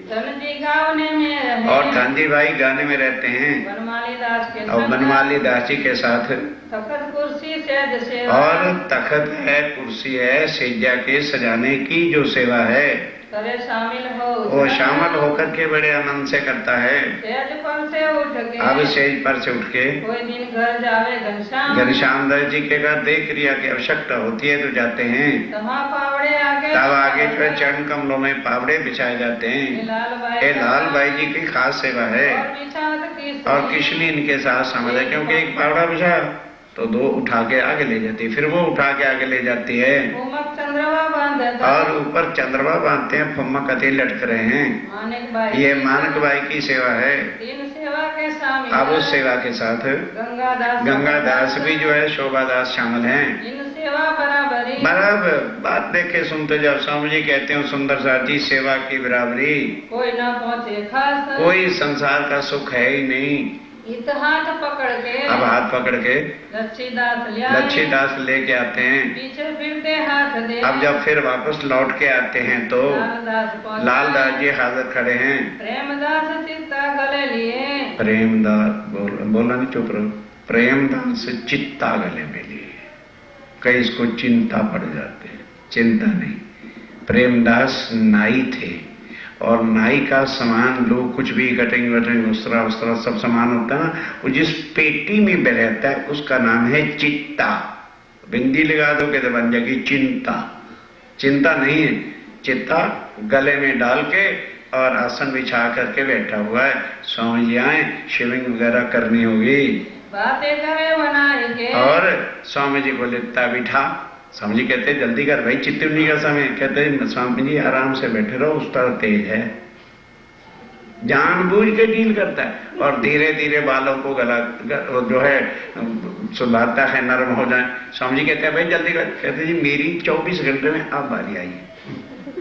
धन जी गावने में रहे और धनजी भाई गाने में रहते हैं बनमाली दास के और बनमाली दास जी के साथ। तखत कुर्सी सेज सेवा और तखत है, कुर्सी है, सेजा के सजाने की जो सेवा है करे शामिल हो वो शामिल होकर के बड़े आनंद से करता है। सेज पर से उठ के अब सेज पर से उठ के कोई दिन घर जावे घनश्याम घनश्याम दास जी के घर देह क्रिया की आवश्यकता होती है तो जाते हैं। तहाँ पावड़े आगे तब आगे जो है चरण कमलों में पावड़े बिछाए जाते हैं। ये लाल भाई जी की खास सेवा है। और बिछावत की और किशनी इनके साथ शामिल है, क्योंकि एक पावड़ा बिछा तो दो उठा के आगे ले जाती है, फिर वो उठा के आगे ले जाती है। उमक चंद्रमा बांधता और ऊपर चंद्रमा बांधते हैं, फम्मा कथे लटक रहे हैं। मानिक भाई ये मानक भाई की सेवा है। तीन सेवा के शामिल अब उस सेवा के साथ गंगादास भी जो है शोभादास शामिल हैं। इन सेवा बराबरी बराबर बात देखे सुनते जाओ। स्वामी जी कहते हैं सुंदर साथ जी सेवा की बराबरी कोई ना पहुँचे खास कोई संसार का सुख है ही नहीं। इत हाथ पकड़ के अब हाथ पकड़ के लच्छीदास लेके आते हैं। पीछे फिरते हाथ दे अब जब फिर वापस लौट के आते हैं तो लालदास जी हाजिर खड़े हैं। प्रेमदास चित्ता गले लिए प्रेमदास बोला नहीं, चुप रहो। प्रेमदास चित्ता गले में लिए, कई इसको चिंता पड़ जाते हैं। चिंता नहीं, प्रेमदास नाई थे और नाई का सामान लोग कुछ भी कटिंग वटिंग उसरा सब सामान होता है ना, वो जिस पेटी में रहता है उसका नाम है चित्ता। बिंदी लगा दो के बन जाएगी चिंता। चिंता नहीं है, चित्ता गले में डाल के और आसन बिछा करके बैठा हुआ है। स्वामी जी आए, शिविंग वगैरह करनी होगी, बातें करे बनाए के और स्वामी जी को लेता बिठा। स्वामी जी कहते जल्दी कर भाई, चित्तौनी का समय। कहते स्वामी जी आराम से बैठे रहो, उस तरह तेज है। जानबूझ के डील करता है और धीरे धीरे बालों को गला जो है सुलाता है, नरम हो जाए। स्वामी जी कहते हैं भाई जल्दी कर। कहते जी मेरी 24 घंटे में आप बारी आई है,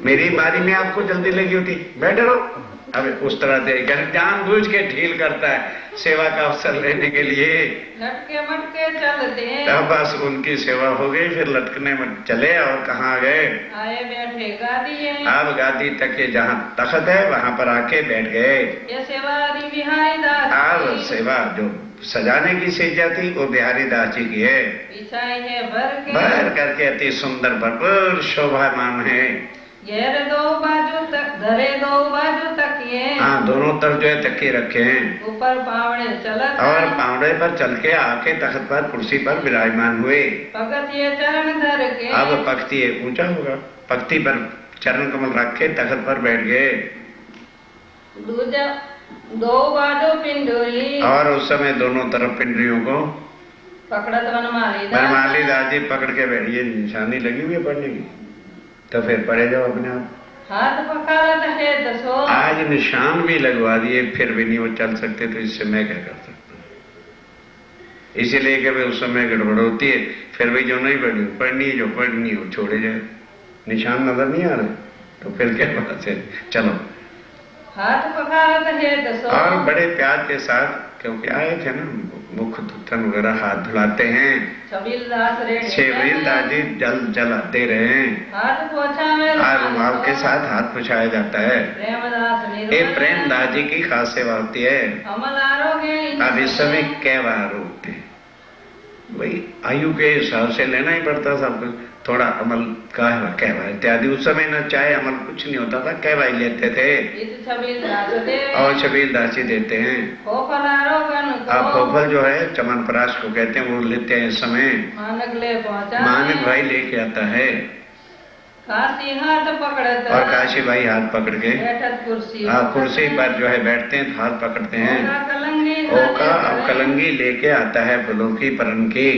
मेरी बारी में आपको जल्दी लगी होती, बैठे रहो। अब उस तरह से जानबूझ के ढील करता है सेवा का अवसर लेने के लिए। लटके मटके चलते तब बस उनकी सेवा हो गई, फिर लटकने में चले और कहाँ गए, आए बैठे गादी है। अब गादी तक के जहाँ तख्त है वहां पर आके बैठ गए। ये सेवा बिहारी दास अब सेवा जो सजाने की सेजा थी वो बिहारी दास जी की है। बिछाई है भर करके अति सुंदर भरपूर शोभामान है। घेर दो बाजू तक धरे, दो बाजू तक ये हाँ, दोनों तरफ जो है तकिए रखे हैं। ऊपर पावड़े चलत और पावड़े पर चल के आके तख्त पर कुर्सी पर विराजमान हुए। भगत ये चरण धर के अब पक्ति ऊंचा होगा, पक्ति पर चरण कमल रख के तख्त पर बैठ गए। दूजा दो बाजू पिंडोरी और उस समय दोनों तरफ पिंडरियों को पकड़त बनमाली दास जी पकड़ के बैठिए। निशानी लगी हुई है पढ़ने की, तो फिर पढ़े जाओ अपने आप। हाथ पकड़त है दसो आज निशान भी लगवा दिए, फिर भी नहीं वो चल सकते, तो इससे मैं क्या कर सकता हूँ। इसीलिए कि उस समय गड़बड़ होती है, फिर भी जो नहीं पढ़नी जो पढ़नी हो छोड़े जाए। निशान नजर नहीं आ रहे तो फिर क्या बात है। चलो हाथ पखावत है तो और बड़े प्यार के साथ, क्योंकि आए थे ना, मुख धुतन वगैरह हाथ धुलाते हैं। छबीलदास रेडी छबीलदास जी जल जलाते रहे हैं, हाथ पोछा में और रुमाल के साथ हाथ पोछाया जाता है। प्रेमदास ये निर्मल प्रेमदास जी की खास सेवा होती है। अमल आरोग्य अब इस समय क्या बार होते हैं भाई, आयु के हिसाब से लेना ही पड़ता सब कुछ, थोड़ा अमल का कहवा इत्यादि। उस समय न चाहे अमल कुछ नहीं होता था, कहवा ही लेते थे, और छबीलदास जी देते हैं। अब खोफल जो है चमनप्राश को कहते हैं, वो लेते हैं इस समय। मानक भाई लेके आता है, काशी हाथ पकड़ता और काशी भाई हाथ पकड़ के कुर्सी कुर्सी पर जो है बैठते हैं, हाथ पकड़ते हैं। ओका अब कलंगी लेके आता है फूलों की परन की।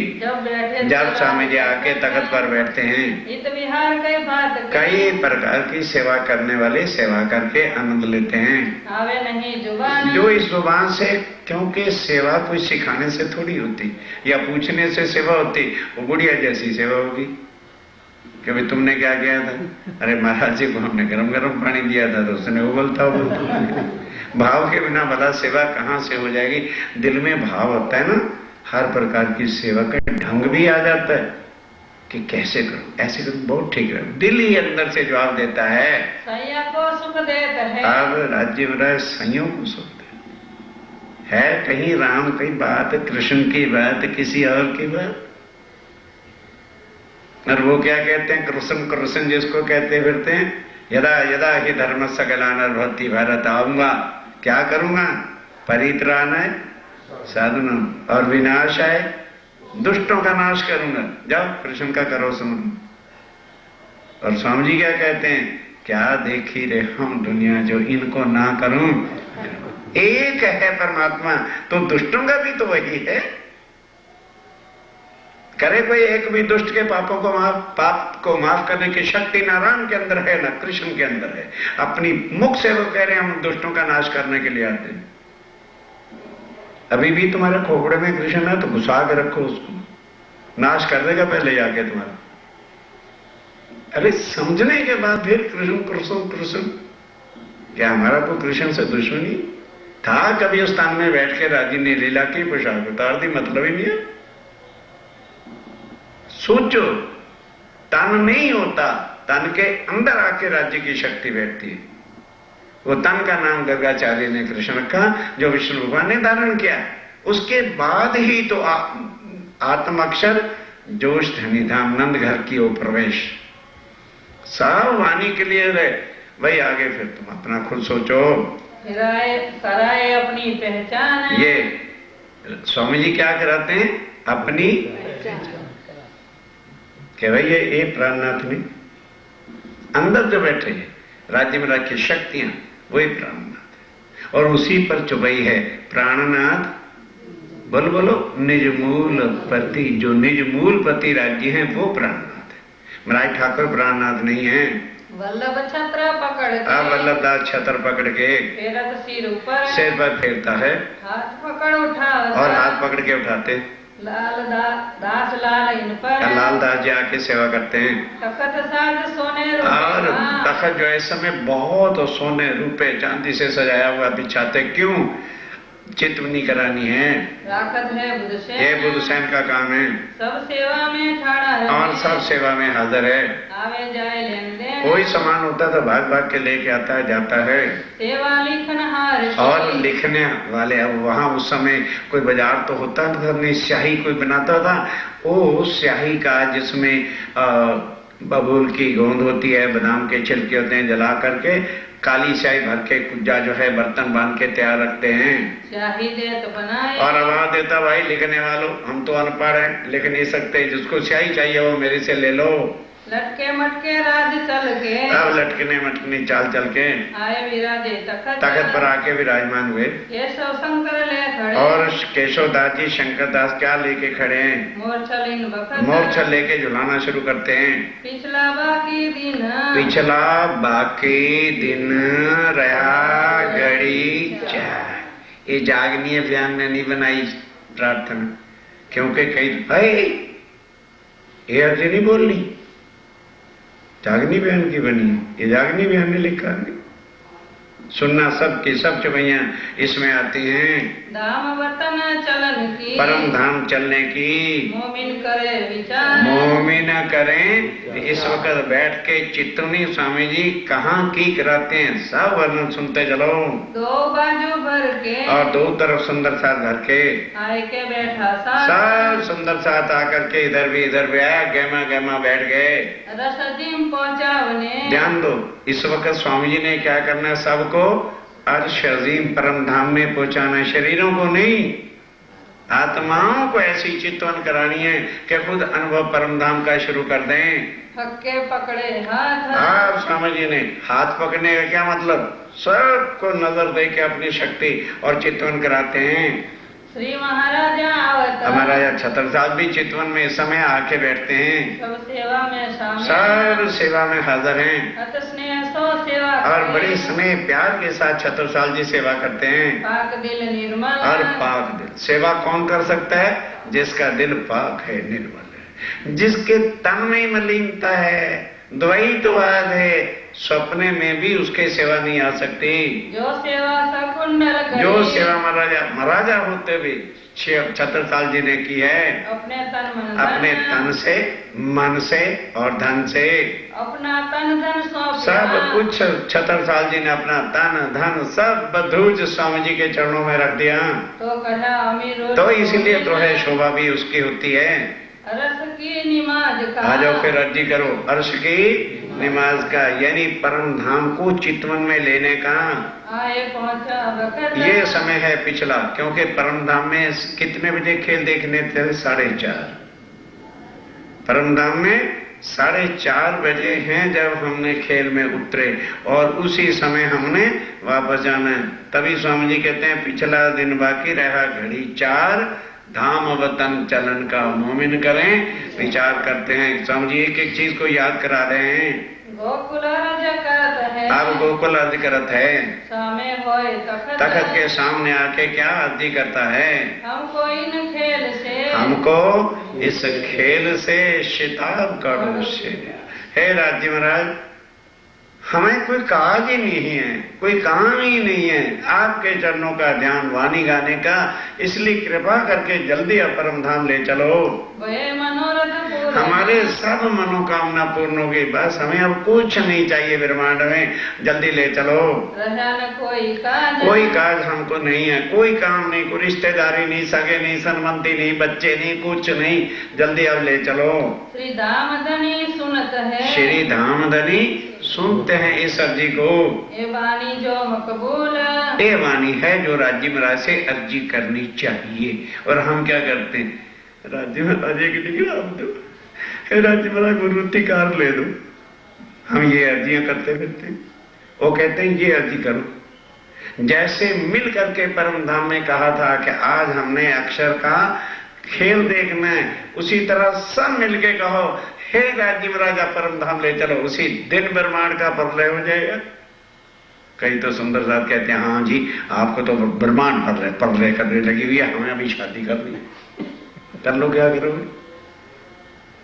जब स्वामी जी आके तख्त पर बैठते हैं, इत बिहार कई प्रकार की सेवा करने वाले सेवा करके आनंद लेते हैं। आवे नहीं जुबान जो इस जुबान से, क्योंकि सेवा कोई सिखाने से थोड़ी होती या पूछने से सेवा होती, वो गुड़िया जैसी सेवा होगी कि भाई तुमने क्या किया था, अरे महाराज जी को हमने गरम गरम पानी दिया था, तो उसने उबलता उबलता। भाव के बिना भला सेवा कहाँ से हो जाएगी। दिल में भाव होता है ना, हर प्रकार की सेवा का ढंग भी आ जाता है कि कैसे करूं, ऐसे करूं, बहुत ठीक है। दिल ही अंदर से जवाब देता है। सैया को सुख देता है। अब राज्य महाराज सैयों को सुख देता है। कहीं राम की बात, कृष्ण की बात, किसी और की बात। और वो क्या कहते हैं, कृष्ण कृष्ण जिसको कहते फिरते हैं, यदा यदा ही धर्म सकलानर्भवति भारत, आऊंगा क्या करूंगा, परित्राणाय साधनम, और विनाशाय दुष्टों का नाश करूंगा। जाओ कृष्ण का करो सुन। और स्वामी जी क्या कहते हैं, क्या देखी रे हम दुनिया, जो इनको ना करूं। एक है परमात्मा, तो दुष्टों का भी तो वही है। करे कोई एक भी दुष्ट के पाप को माफ करने की शक्ति ना राम के अंदर है, ना कृष्ण के अंदर है। अपनी मुख से वो कह रहे हैं हम दुष्टों का नाश करने के लिए आते हैं। अभी भी तुम्हारे खोपड़े में कृष्ण है तो घुसा के रखो उसको, नाश कर देगा पहले जाके तुम्हारा। अरे समझने के बाद फिर कृष्ण कृष्ण कृष्ण, क्या हमारा को कृष्ण से दुश्मनी था? कभी उस स्थान में बैठ के राजी ने लीला की पोशाक उतार दी, मतलब ही नहीं है। सोचो, तन नहीं होता, तन के अंदर आके राज्य की शक्ति बैठती है। वो तन का नाम गर्गाचार्य ने कृष्ण रखा, जो विष्णु भगवान ने धारण किया। उसके बाद ही तो आत्म अक्षर जोश धनी धाम नंद घर की ओ प्रवेश, सब वाणी के लिए रहे भाई। आगे फिर तुम अपना खुद सोचो, कराए अपनी पहचान। ये स्वामी जी क्या कराते हैं, अपनी कि भाई ये प्राणनाथ ने अंदर जो बैठे हैं, राज्य में रखी शक्तियां, वही प्राणनाथ है। और उसी पर चुपई है प्राणनाथ। बोलो बोलो, निज मूल पति, जो निज मूल पति राज्य है वो प्राणनाथ है। महाराज ठाकुर प्राणनाथ नहीं है। वल्लभ छत्र पकड़ के, वल्लभदास छत्र पकड़ के फेरत सिर ऊपर, सिर पर फेरता है, हाथ पकड़ उठा, और हाथ पकड़ के उठाते। लाल दास लाल इन पर, लाल दास जी आके सेवा करते हैं। तखत साज सोने और तखत जो है इस समय बहुत सोने रुपए चांदी से सजाया हुआ बिछाते, क्यों? चितवनी करानी है, राखत है बुधसेन, ये बुधसेन का काम है। सब सेवा में ठाड़ा है, और सब सेवा में हाजिर है। आवे जाए लेन देन, कोई सामान होता तो भाग भाग के लेके आता है, जाता है। सेवा लिखनहार, और लिखने वाले, अब वहां उस समय कोई बाजार तो होता था नहीं, स्याही कोई बनाता था, वो स्याही का जिसमें बबूल की गोंद होती है, बादाम के छिलके होते हैं, जला करके काली स्याही भर के कुज्जा जो है बर्तन बांध के तैयार रखते हैं। स्याही दे तो बनाए, और आवाज देता, भाई लिखने वालों, हम तो अनपढ़ हैं, लिख नहीं सकते, जिसको स्याही चाहिए वो मेरे से ले लो। लटके मटके राज चल के, अब लटकने मटकने चाल चल के आए विराजे तखत पर आके विराजमान हुए। केशव शंकर ले खड़े, और केशवदास जी शंकर दास क्या लेके खड़े हैं? मोरछलिन बखत, मोरछल लेके झुलाना शुरू करते हैं। पिछला बाकी दिन, पिछला बाकी दिन रहा घड़ी चाह। ये जागनीय बयान ने नहीं बनाई प्रार्थना, क्योंकि कई ये अर्जी नहीं बोलनी, जागनी बयान की बनी, ये जागनी बयान ने लिखा नहीं। सुनना सबकी सब चुपैया इसमें आती हैं। धाम वतन चलन की, परम धाम चलने की मोमिन करे विचार, मोमिन करें। इस वक्त बैठ के चितवनी स्वामी जी कहाँ की कराते हैं, सब वर्णन सुनते चलो। दो बाजू भर के और दो तरफ सुंदर साथ भर के आए के बैठा साथ, सब सुंदर साथ आकर के इधर भी आया, गहमा गहमा बैठ गए। रसदीम पहुंचावने, ध्यान दो, इस वक्त स्वामी जी ने क्या करना है, सबको अर्श अजीम परम धाम में पहुंचाना है, शरीरों को नहीं, आत्माओं को ऐसी चितवन करानी है कि खुद अनुभव परम धाम का शुरू कर दें। हक्के पकड़े हाथ, आप स्वामी जी ने हाथ पकड़ने का क्या मतलब, सबको नजर दे के अपनी शक्ति और चितवन कराते हैं। श्री महाराजा आवत, हमारा छत्रसाल भी चितवन में इस समय आके बैठते हैं, सब सेवा में शामिल, सब सेवा में हाजिर हैं अत स्नेह सो सेवा और करे, बड़ी स्नेह प्यार के साथ छत्रसाल जी सेवा करते हैं। पाक दिल निर्मल, और पाक दिल सेवा कौन कर सकता है, जिसका दिल पाक है, निर्मल है, जिसके तन में मलिनता है, द्वैतवाद है, सपने में भी उसके सेवा नहीं आ सकती। जो सेवा सकुंडल करे, जो सेवा महाराजा होते भी छत्रसाल जी ने की है, अपने तन मन अपने धन, तन से, मन से और धन से, अपना तन धन सौंप सब दिया। कुछ छत्रसाल जी ने अपना तन धन सब बधूज स्वामी जी के चरणों में रख दिया। तो कहा अमीर, तो इसीलिए तो है शोभा भी उसकी होती है। रस की निमाज का, आ जाओ फिर अर्जी करो, अर्श की निमाज का, यानी परम धाम को चितवन में लेने का आए पहुंचा वक्त, ये समय है पिछला, क्योंकि परम धाम में कितने बजे खेल देखने थे, 4:30। परम धाम में 4:30 बजे हैं जब हमने खेल में उतरे, और उसी समय हमने वापस जाना है। तभी स्वामी जी कहते हैं पिछला दिन बाकी रहा घड़ी 4, धाम वतन चलन का मोमिन करें, विचार करते हैं। स्वामी जी एक एक चीज को याद करा रहे हैं। गोकुल राजा करत है, अब गोकुल अर्ज करत है, सामे होए तखत, तखत के सामने आके क्या अर्जी करता है, हमको इन खेल से, हमको इस खेल से शिताब करो से। हे राज्य महाराज, हमें कोई काज ही नहीं है, कोई काम ही नहीं है आपके चरणों का ध्यान वाणी गाने का, इसलिए कृपा करके जल्दी परम धाम ले चलो। वे मनोरथ पूर्ण, हमारे सब मनोकामना पूर्ण होगी, बस हमें अब कुछ नहीं चाहिए ब्रह्मांड में, जल्दी ले चलो। रहा न कोई काज, कोई काज हमको नहीं है, कोई काम नहीं, कोई रिश्तेदारी नहीं, सगे नहीं, संबंधी नहीं, बच्चे नहीं, कुछ नहीं, जल्दी अब ले चलो। श्री धामधनी सुनत है, श्री धामधनी सुनते हैं इस अर्जी को। ये वाणी जो मकबूल, ये वाणी है जो राज्य महाराज से अर्जी करनी चाहिए। और हम क्या करते हैं, राज्य महाराज के लिए आप दो, राज्य महाराज गुरुवृत्ति कार ले दो, हम ये अर्जियां करते फिरते हैं। वो कहते हैं ये अर्जी करो, जैसे मिल करके परम धाम में कहा था कि आज हमने अक्षर का खेल देखना है, उसी तरह सब मिलके कहो हे राज्य महाराजा परम धाम ले चलो, उसी दिन ब्रह्मांड का प्रलय हो जाएगा। कई तो सुंदर साथ कहते हैं हाँ जी आपको तो ब्रह्मांड प्रलय करने लगी हुई है, हमें अभी शादी करनी है, कर लो क्या करोगे।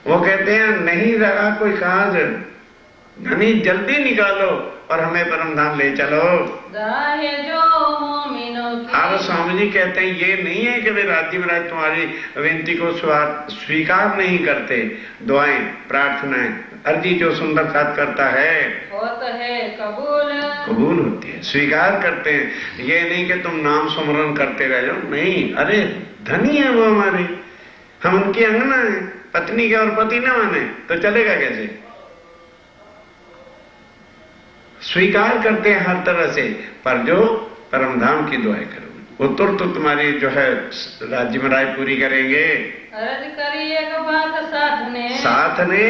वो कहते हैं नहीं रहा कोई काज, नहीं जल्दी निकालो और हमें परम धाम ले चलो। दाहे जो मोमिनों की, अब स्वामी जी कहते हैं ये नहीं है कि वे राज्य महाराज तुम्हारी विनती को स्वीकार नहीं करते, दुआएं प्रार्थनाएं अर्जी जो सुंदर साथ करता है होत है कबूल, कबूल होती है, स्वीकार करते हैं। ये नहीं कि तुम नाम सुमरन करते रह जाओ, नहीं, अरे धनी है वो हमारे, हम उनकी अंगना है, पत्नी के और पति न माने तो चलेगा कैसे। स्वीकार करते हैं हर तरह से, पर जो परम धाम की दुआएं करोगे वो तुरंत तुम्हारी जो है राज्य महाराज पूरी करेंगे। अर्ज करी एक बात साथ ने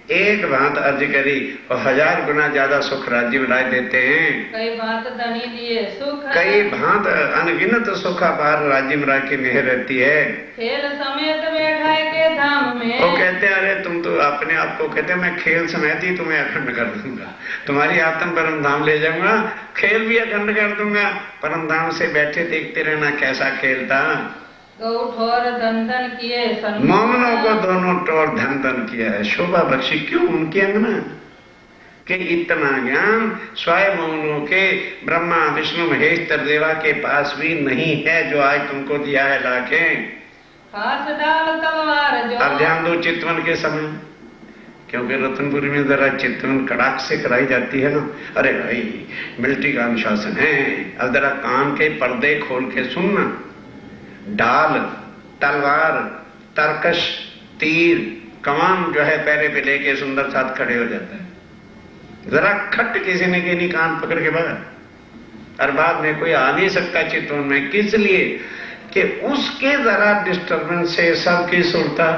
एक भांत अर्ज करी और 1000 गुना ज्यादा सुख राज्य महाराज देते हैं। कई बात धनी दिए सुख, कई भांत अनगिनत सुख अपार राज्य महाराज की मेहर रहती है। खेल समेत बैठाए के धाम में, वो कहते हैं अरे तुम तो अपने आप को कहते हैं मैं खेल समेत ही तुम्हें अखंड कर दूंगा, तुम्हारी आत्म परम धाम ले जाऊंगा, खेल भी अखंड कर दूंगा। परम धाम से बैठे देखते रहना कैसा खेल था। गौ ठोर धन धन किए, मोमनों को दोनों टोर धन धन किया है, शोभा बख्शी, क्यों उनकी अंगना, कि इतना ज्ञान स्वयं के ब्रह्मा विष्णु महेश देवा के पास भी नहीं है जो आज तुमको दिया है लाके। खास डाल तलवार जो। अब ध्यान दो चितवन के समय, क्योंकि रतनपुरी में जरा चितवन कड़ाक से कराई जाती है ना। अरे भाई मिलिट्री का अनुशासन है, अब जरा कान के पर्दे खोल के सुनना। डाल, तलवार, तरकश, तीर, कमान जो है पैरे पे लेके सुंदर साथ खड़े हो जाता है। जरा खट किसी ने नहीं कान पकड़ के बाहर, और बाद में कोई आ नहीं सकता चितवन में। किस लिए कि उसके जरा डिस्टर्बेंस से सबकी सुरता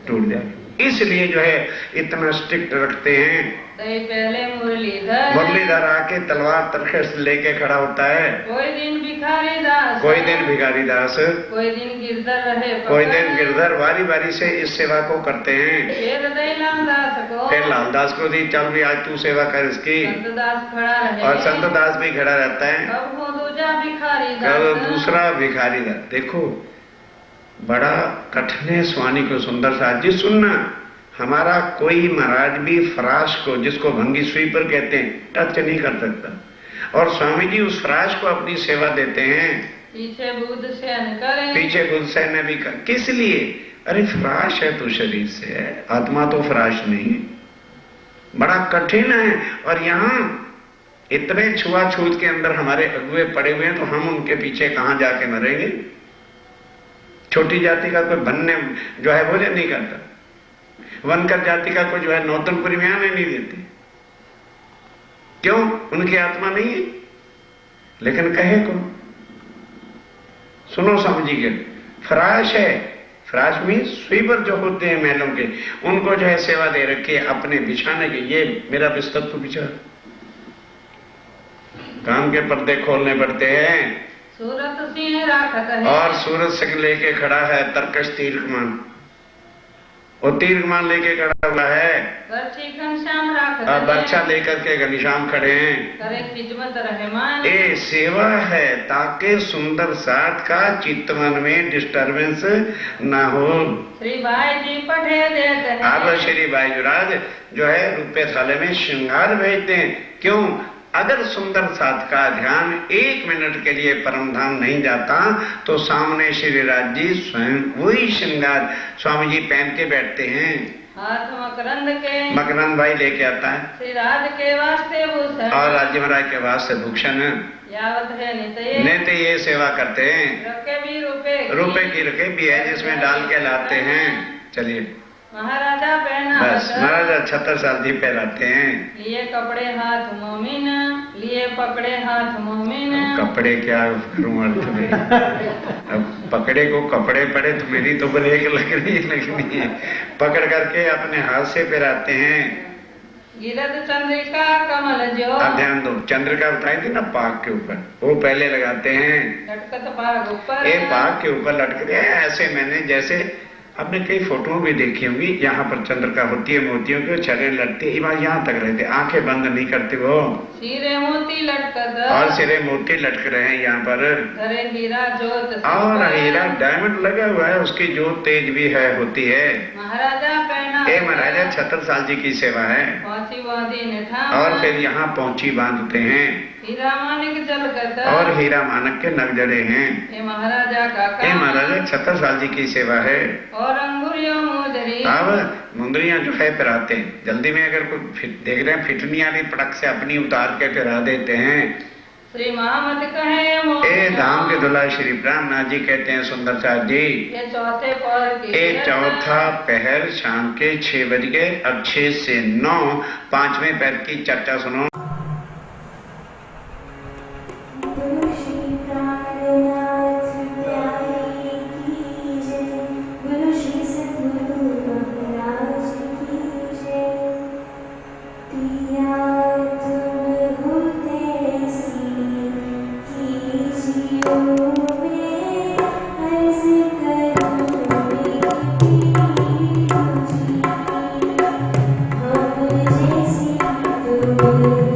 टूट जाए, इसलिए जो है इतना स्ट्रिक्ट रखते हैं। तो पहले मुरलीधर आके तलवार तरकश लेके खड़ा होता है। कोई दिन भिखारी दास, कोई दिन भिखारी दास, कोई दिन गिरधर रहे, कोई दिन गिरधर, बारी बारी से इस सेवा को करते हैं। फिर लालदास को, फिर लालदास को दी, चल भी आज तू सेवा कर इसकी। संत दास खड़ा रहे, और संत दास भी खड़ा रहता है। कब हो दूजा भिखारी कब दास, दूसरा भिखारी दास। देखो बड़ा कठिन है स्वामी को सुंदर साथ जी सुनना। हमारा कोई महाराज भी फराश को, जिसको भंगी स्वीपर कहते हैं, टच नहीं कर सकता, और स्वामी जी उस फराश को अपनी सेवा देते हैं। पीछे बुद्ध सहन करें, पीछे बुद्ध सहन भी कर। किस लिए? अरे फराश है तो शरीर से है, आत्मा तो फराश नहीं है। बड़ा कठिन है। और यहाँ इतने छुआछूत के अंदर हमारे अगुए पड़े हुए हैं, तो हम उनके पीछे कहां जाके मरेंगे। छोटी जाति का कोई बनने जो है भोजन नहीं करता, वनकर जाति का कोई जो है नौतनपुरी में आने नहीं देते। क्यों? उनकी आत्मा नहीं है। लेकिन कहे को सुनो समझिए, फराश है, फराश में स्वीपर जो होते हैं महलों के, उनको जो है सेवा दे रखी है अपने बिछाने के। ये मेरा बिस्तर तो बिछा, काम के पर्दे खोलने पड़ते हैं। सूरत सिंह राखत है, और सूरज सिंह लेके खड़ा है तरकश तीर कमान, वो तीर कमान लेके खड़ा हुआ है। बर्छी घनश्याम राखत और है, बर्छा लेकर के घनश्याम खड़े हैं। करे खिदमत रहमान, ये सेवा है ताकि सुंदर साथ का चित्तवन में डिस्टर्बेंस ना हो। श्री भाई जी पढ़े देते हैं, अब श्री भाईजुराज जो है रुपये थाले में श्रृंगार भेजते हैं। क्यों? अगर सुंदर साथ का ध्यान 1 मिनट के लिए परम धाम नहीं जाता, तो सामने श्री राज जी स्वयं वही श्रृंगार स्वामी जी पहन के बैठते हैं। हाथ मकरंद के, मकरंद भाई लेके आता है, श्री राज के वास्ते भूषण, और राज्य महाराज के वास्ते भूषण। यावत है नित्य, नेते ये सेवा करते हैं। रखे भी रुपए की रखे भी है जिसमें डाल के लाते हैं। चलिए महाराजा पहना, बस महाराजा 76 साल जी पहनाते हैं। लिए कपड़े हाथ मोमिन, लिए पकड़े हाथ मोमिन। कपड़े क्या करूं अर्थ में, अब पकड़े को कपड़े पड़े तो मेरी तो ब्रेक लगनी है। पकड़ करके अपने हाथ से पहनाते हैं। गिरद चंद्रिका कमल जो, अब ध्यान दो, चंद्रिका बताई थी ना पाक के ऊपर, वो पहले लगाते हैं। लटकत पाग ऊपर, ये पाक के ऊपर लटकते हैं ऐसे। मैंने जैसे आपने कई फोटो भी देखी होंगी, यहाँ पर चंद्रिका होती है मोतियों की, छड़े लटती है, यहाँ तक रहते, आंखें बंद नहीं करते वो। सिरे मोती लटकत, और सिरे मोती लटक रहे हैं यहाँ पर। धरे हीरा जोत, और हीरा डायमंड लगा हुआ है, उसकी जोत तेज भी है होती है। महाराजा पहना, ये महाराजा 76 साल जी की सेवा है। पहुंची बांधी निठा, और फिर यहाँ पहुंची बांधते हैं, हीरा मानिक जलकत, और हीरा मानक के नग जड़े हैं। ये महाराजा का ये काम, महाराजा 76 साल जी की सेवा है। और अंगुरियों मोजरी, अब मुंदरियां जो है पिराते हैं, जल्दी में अगर कोई देख रहे हैं फिटनी आ रही, पटक से अपनी उतार के पिरा देते हैं। श्री महामत कहे ए धाम के दुल्हा श्री ब्रह्मनाथ जी कहते हैं सुंदर साथ जी, ये चौथे पहर की, ये चौथा पहर शाम के 6 बज गए। अब 6 से 9 5वें पहर की चर्चा सुनो। Thank you.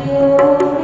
Oh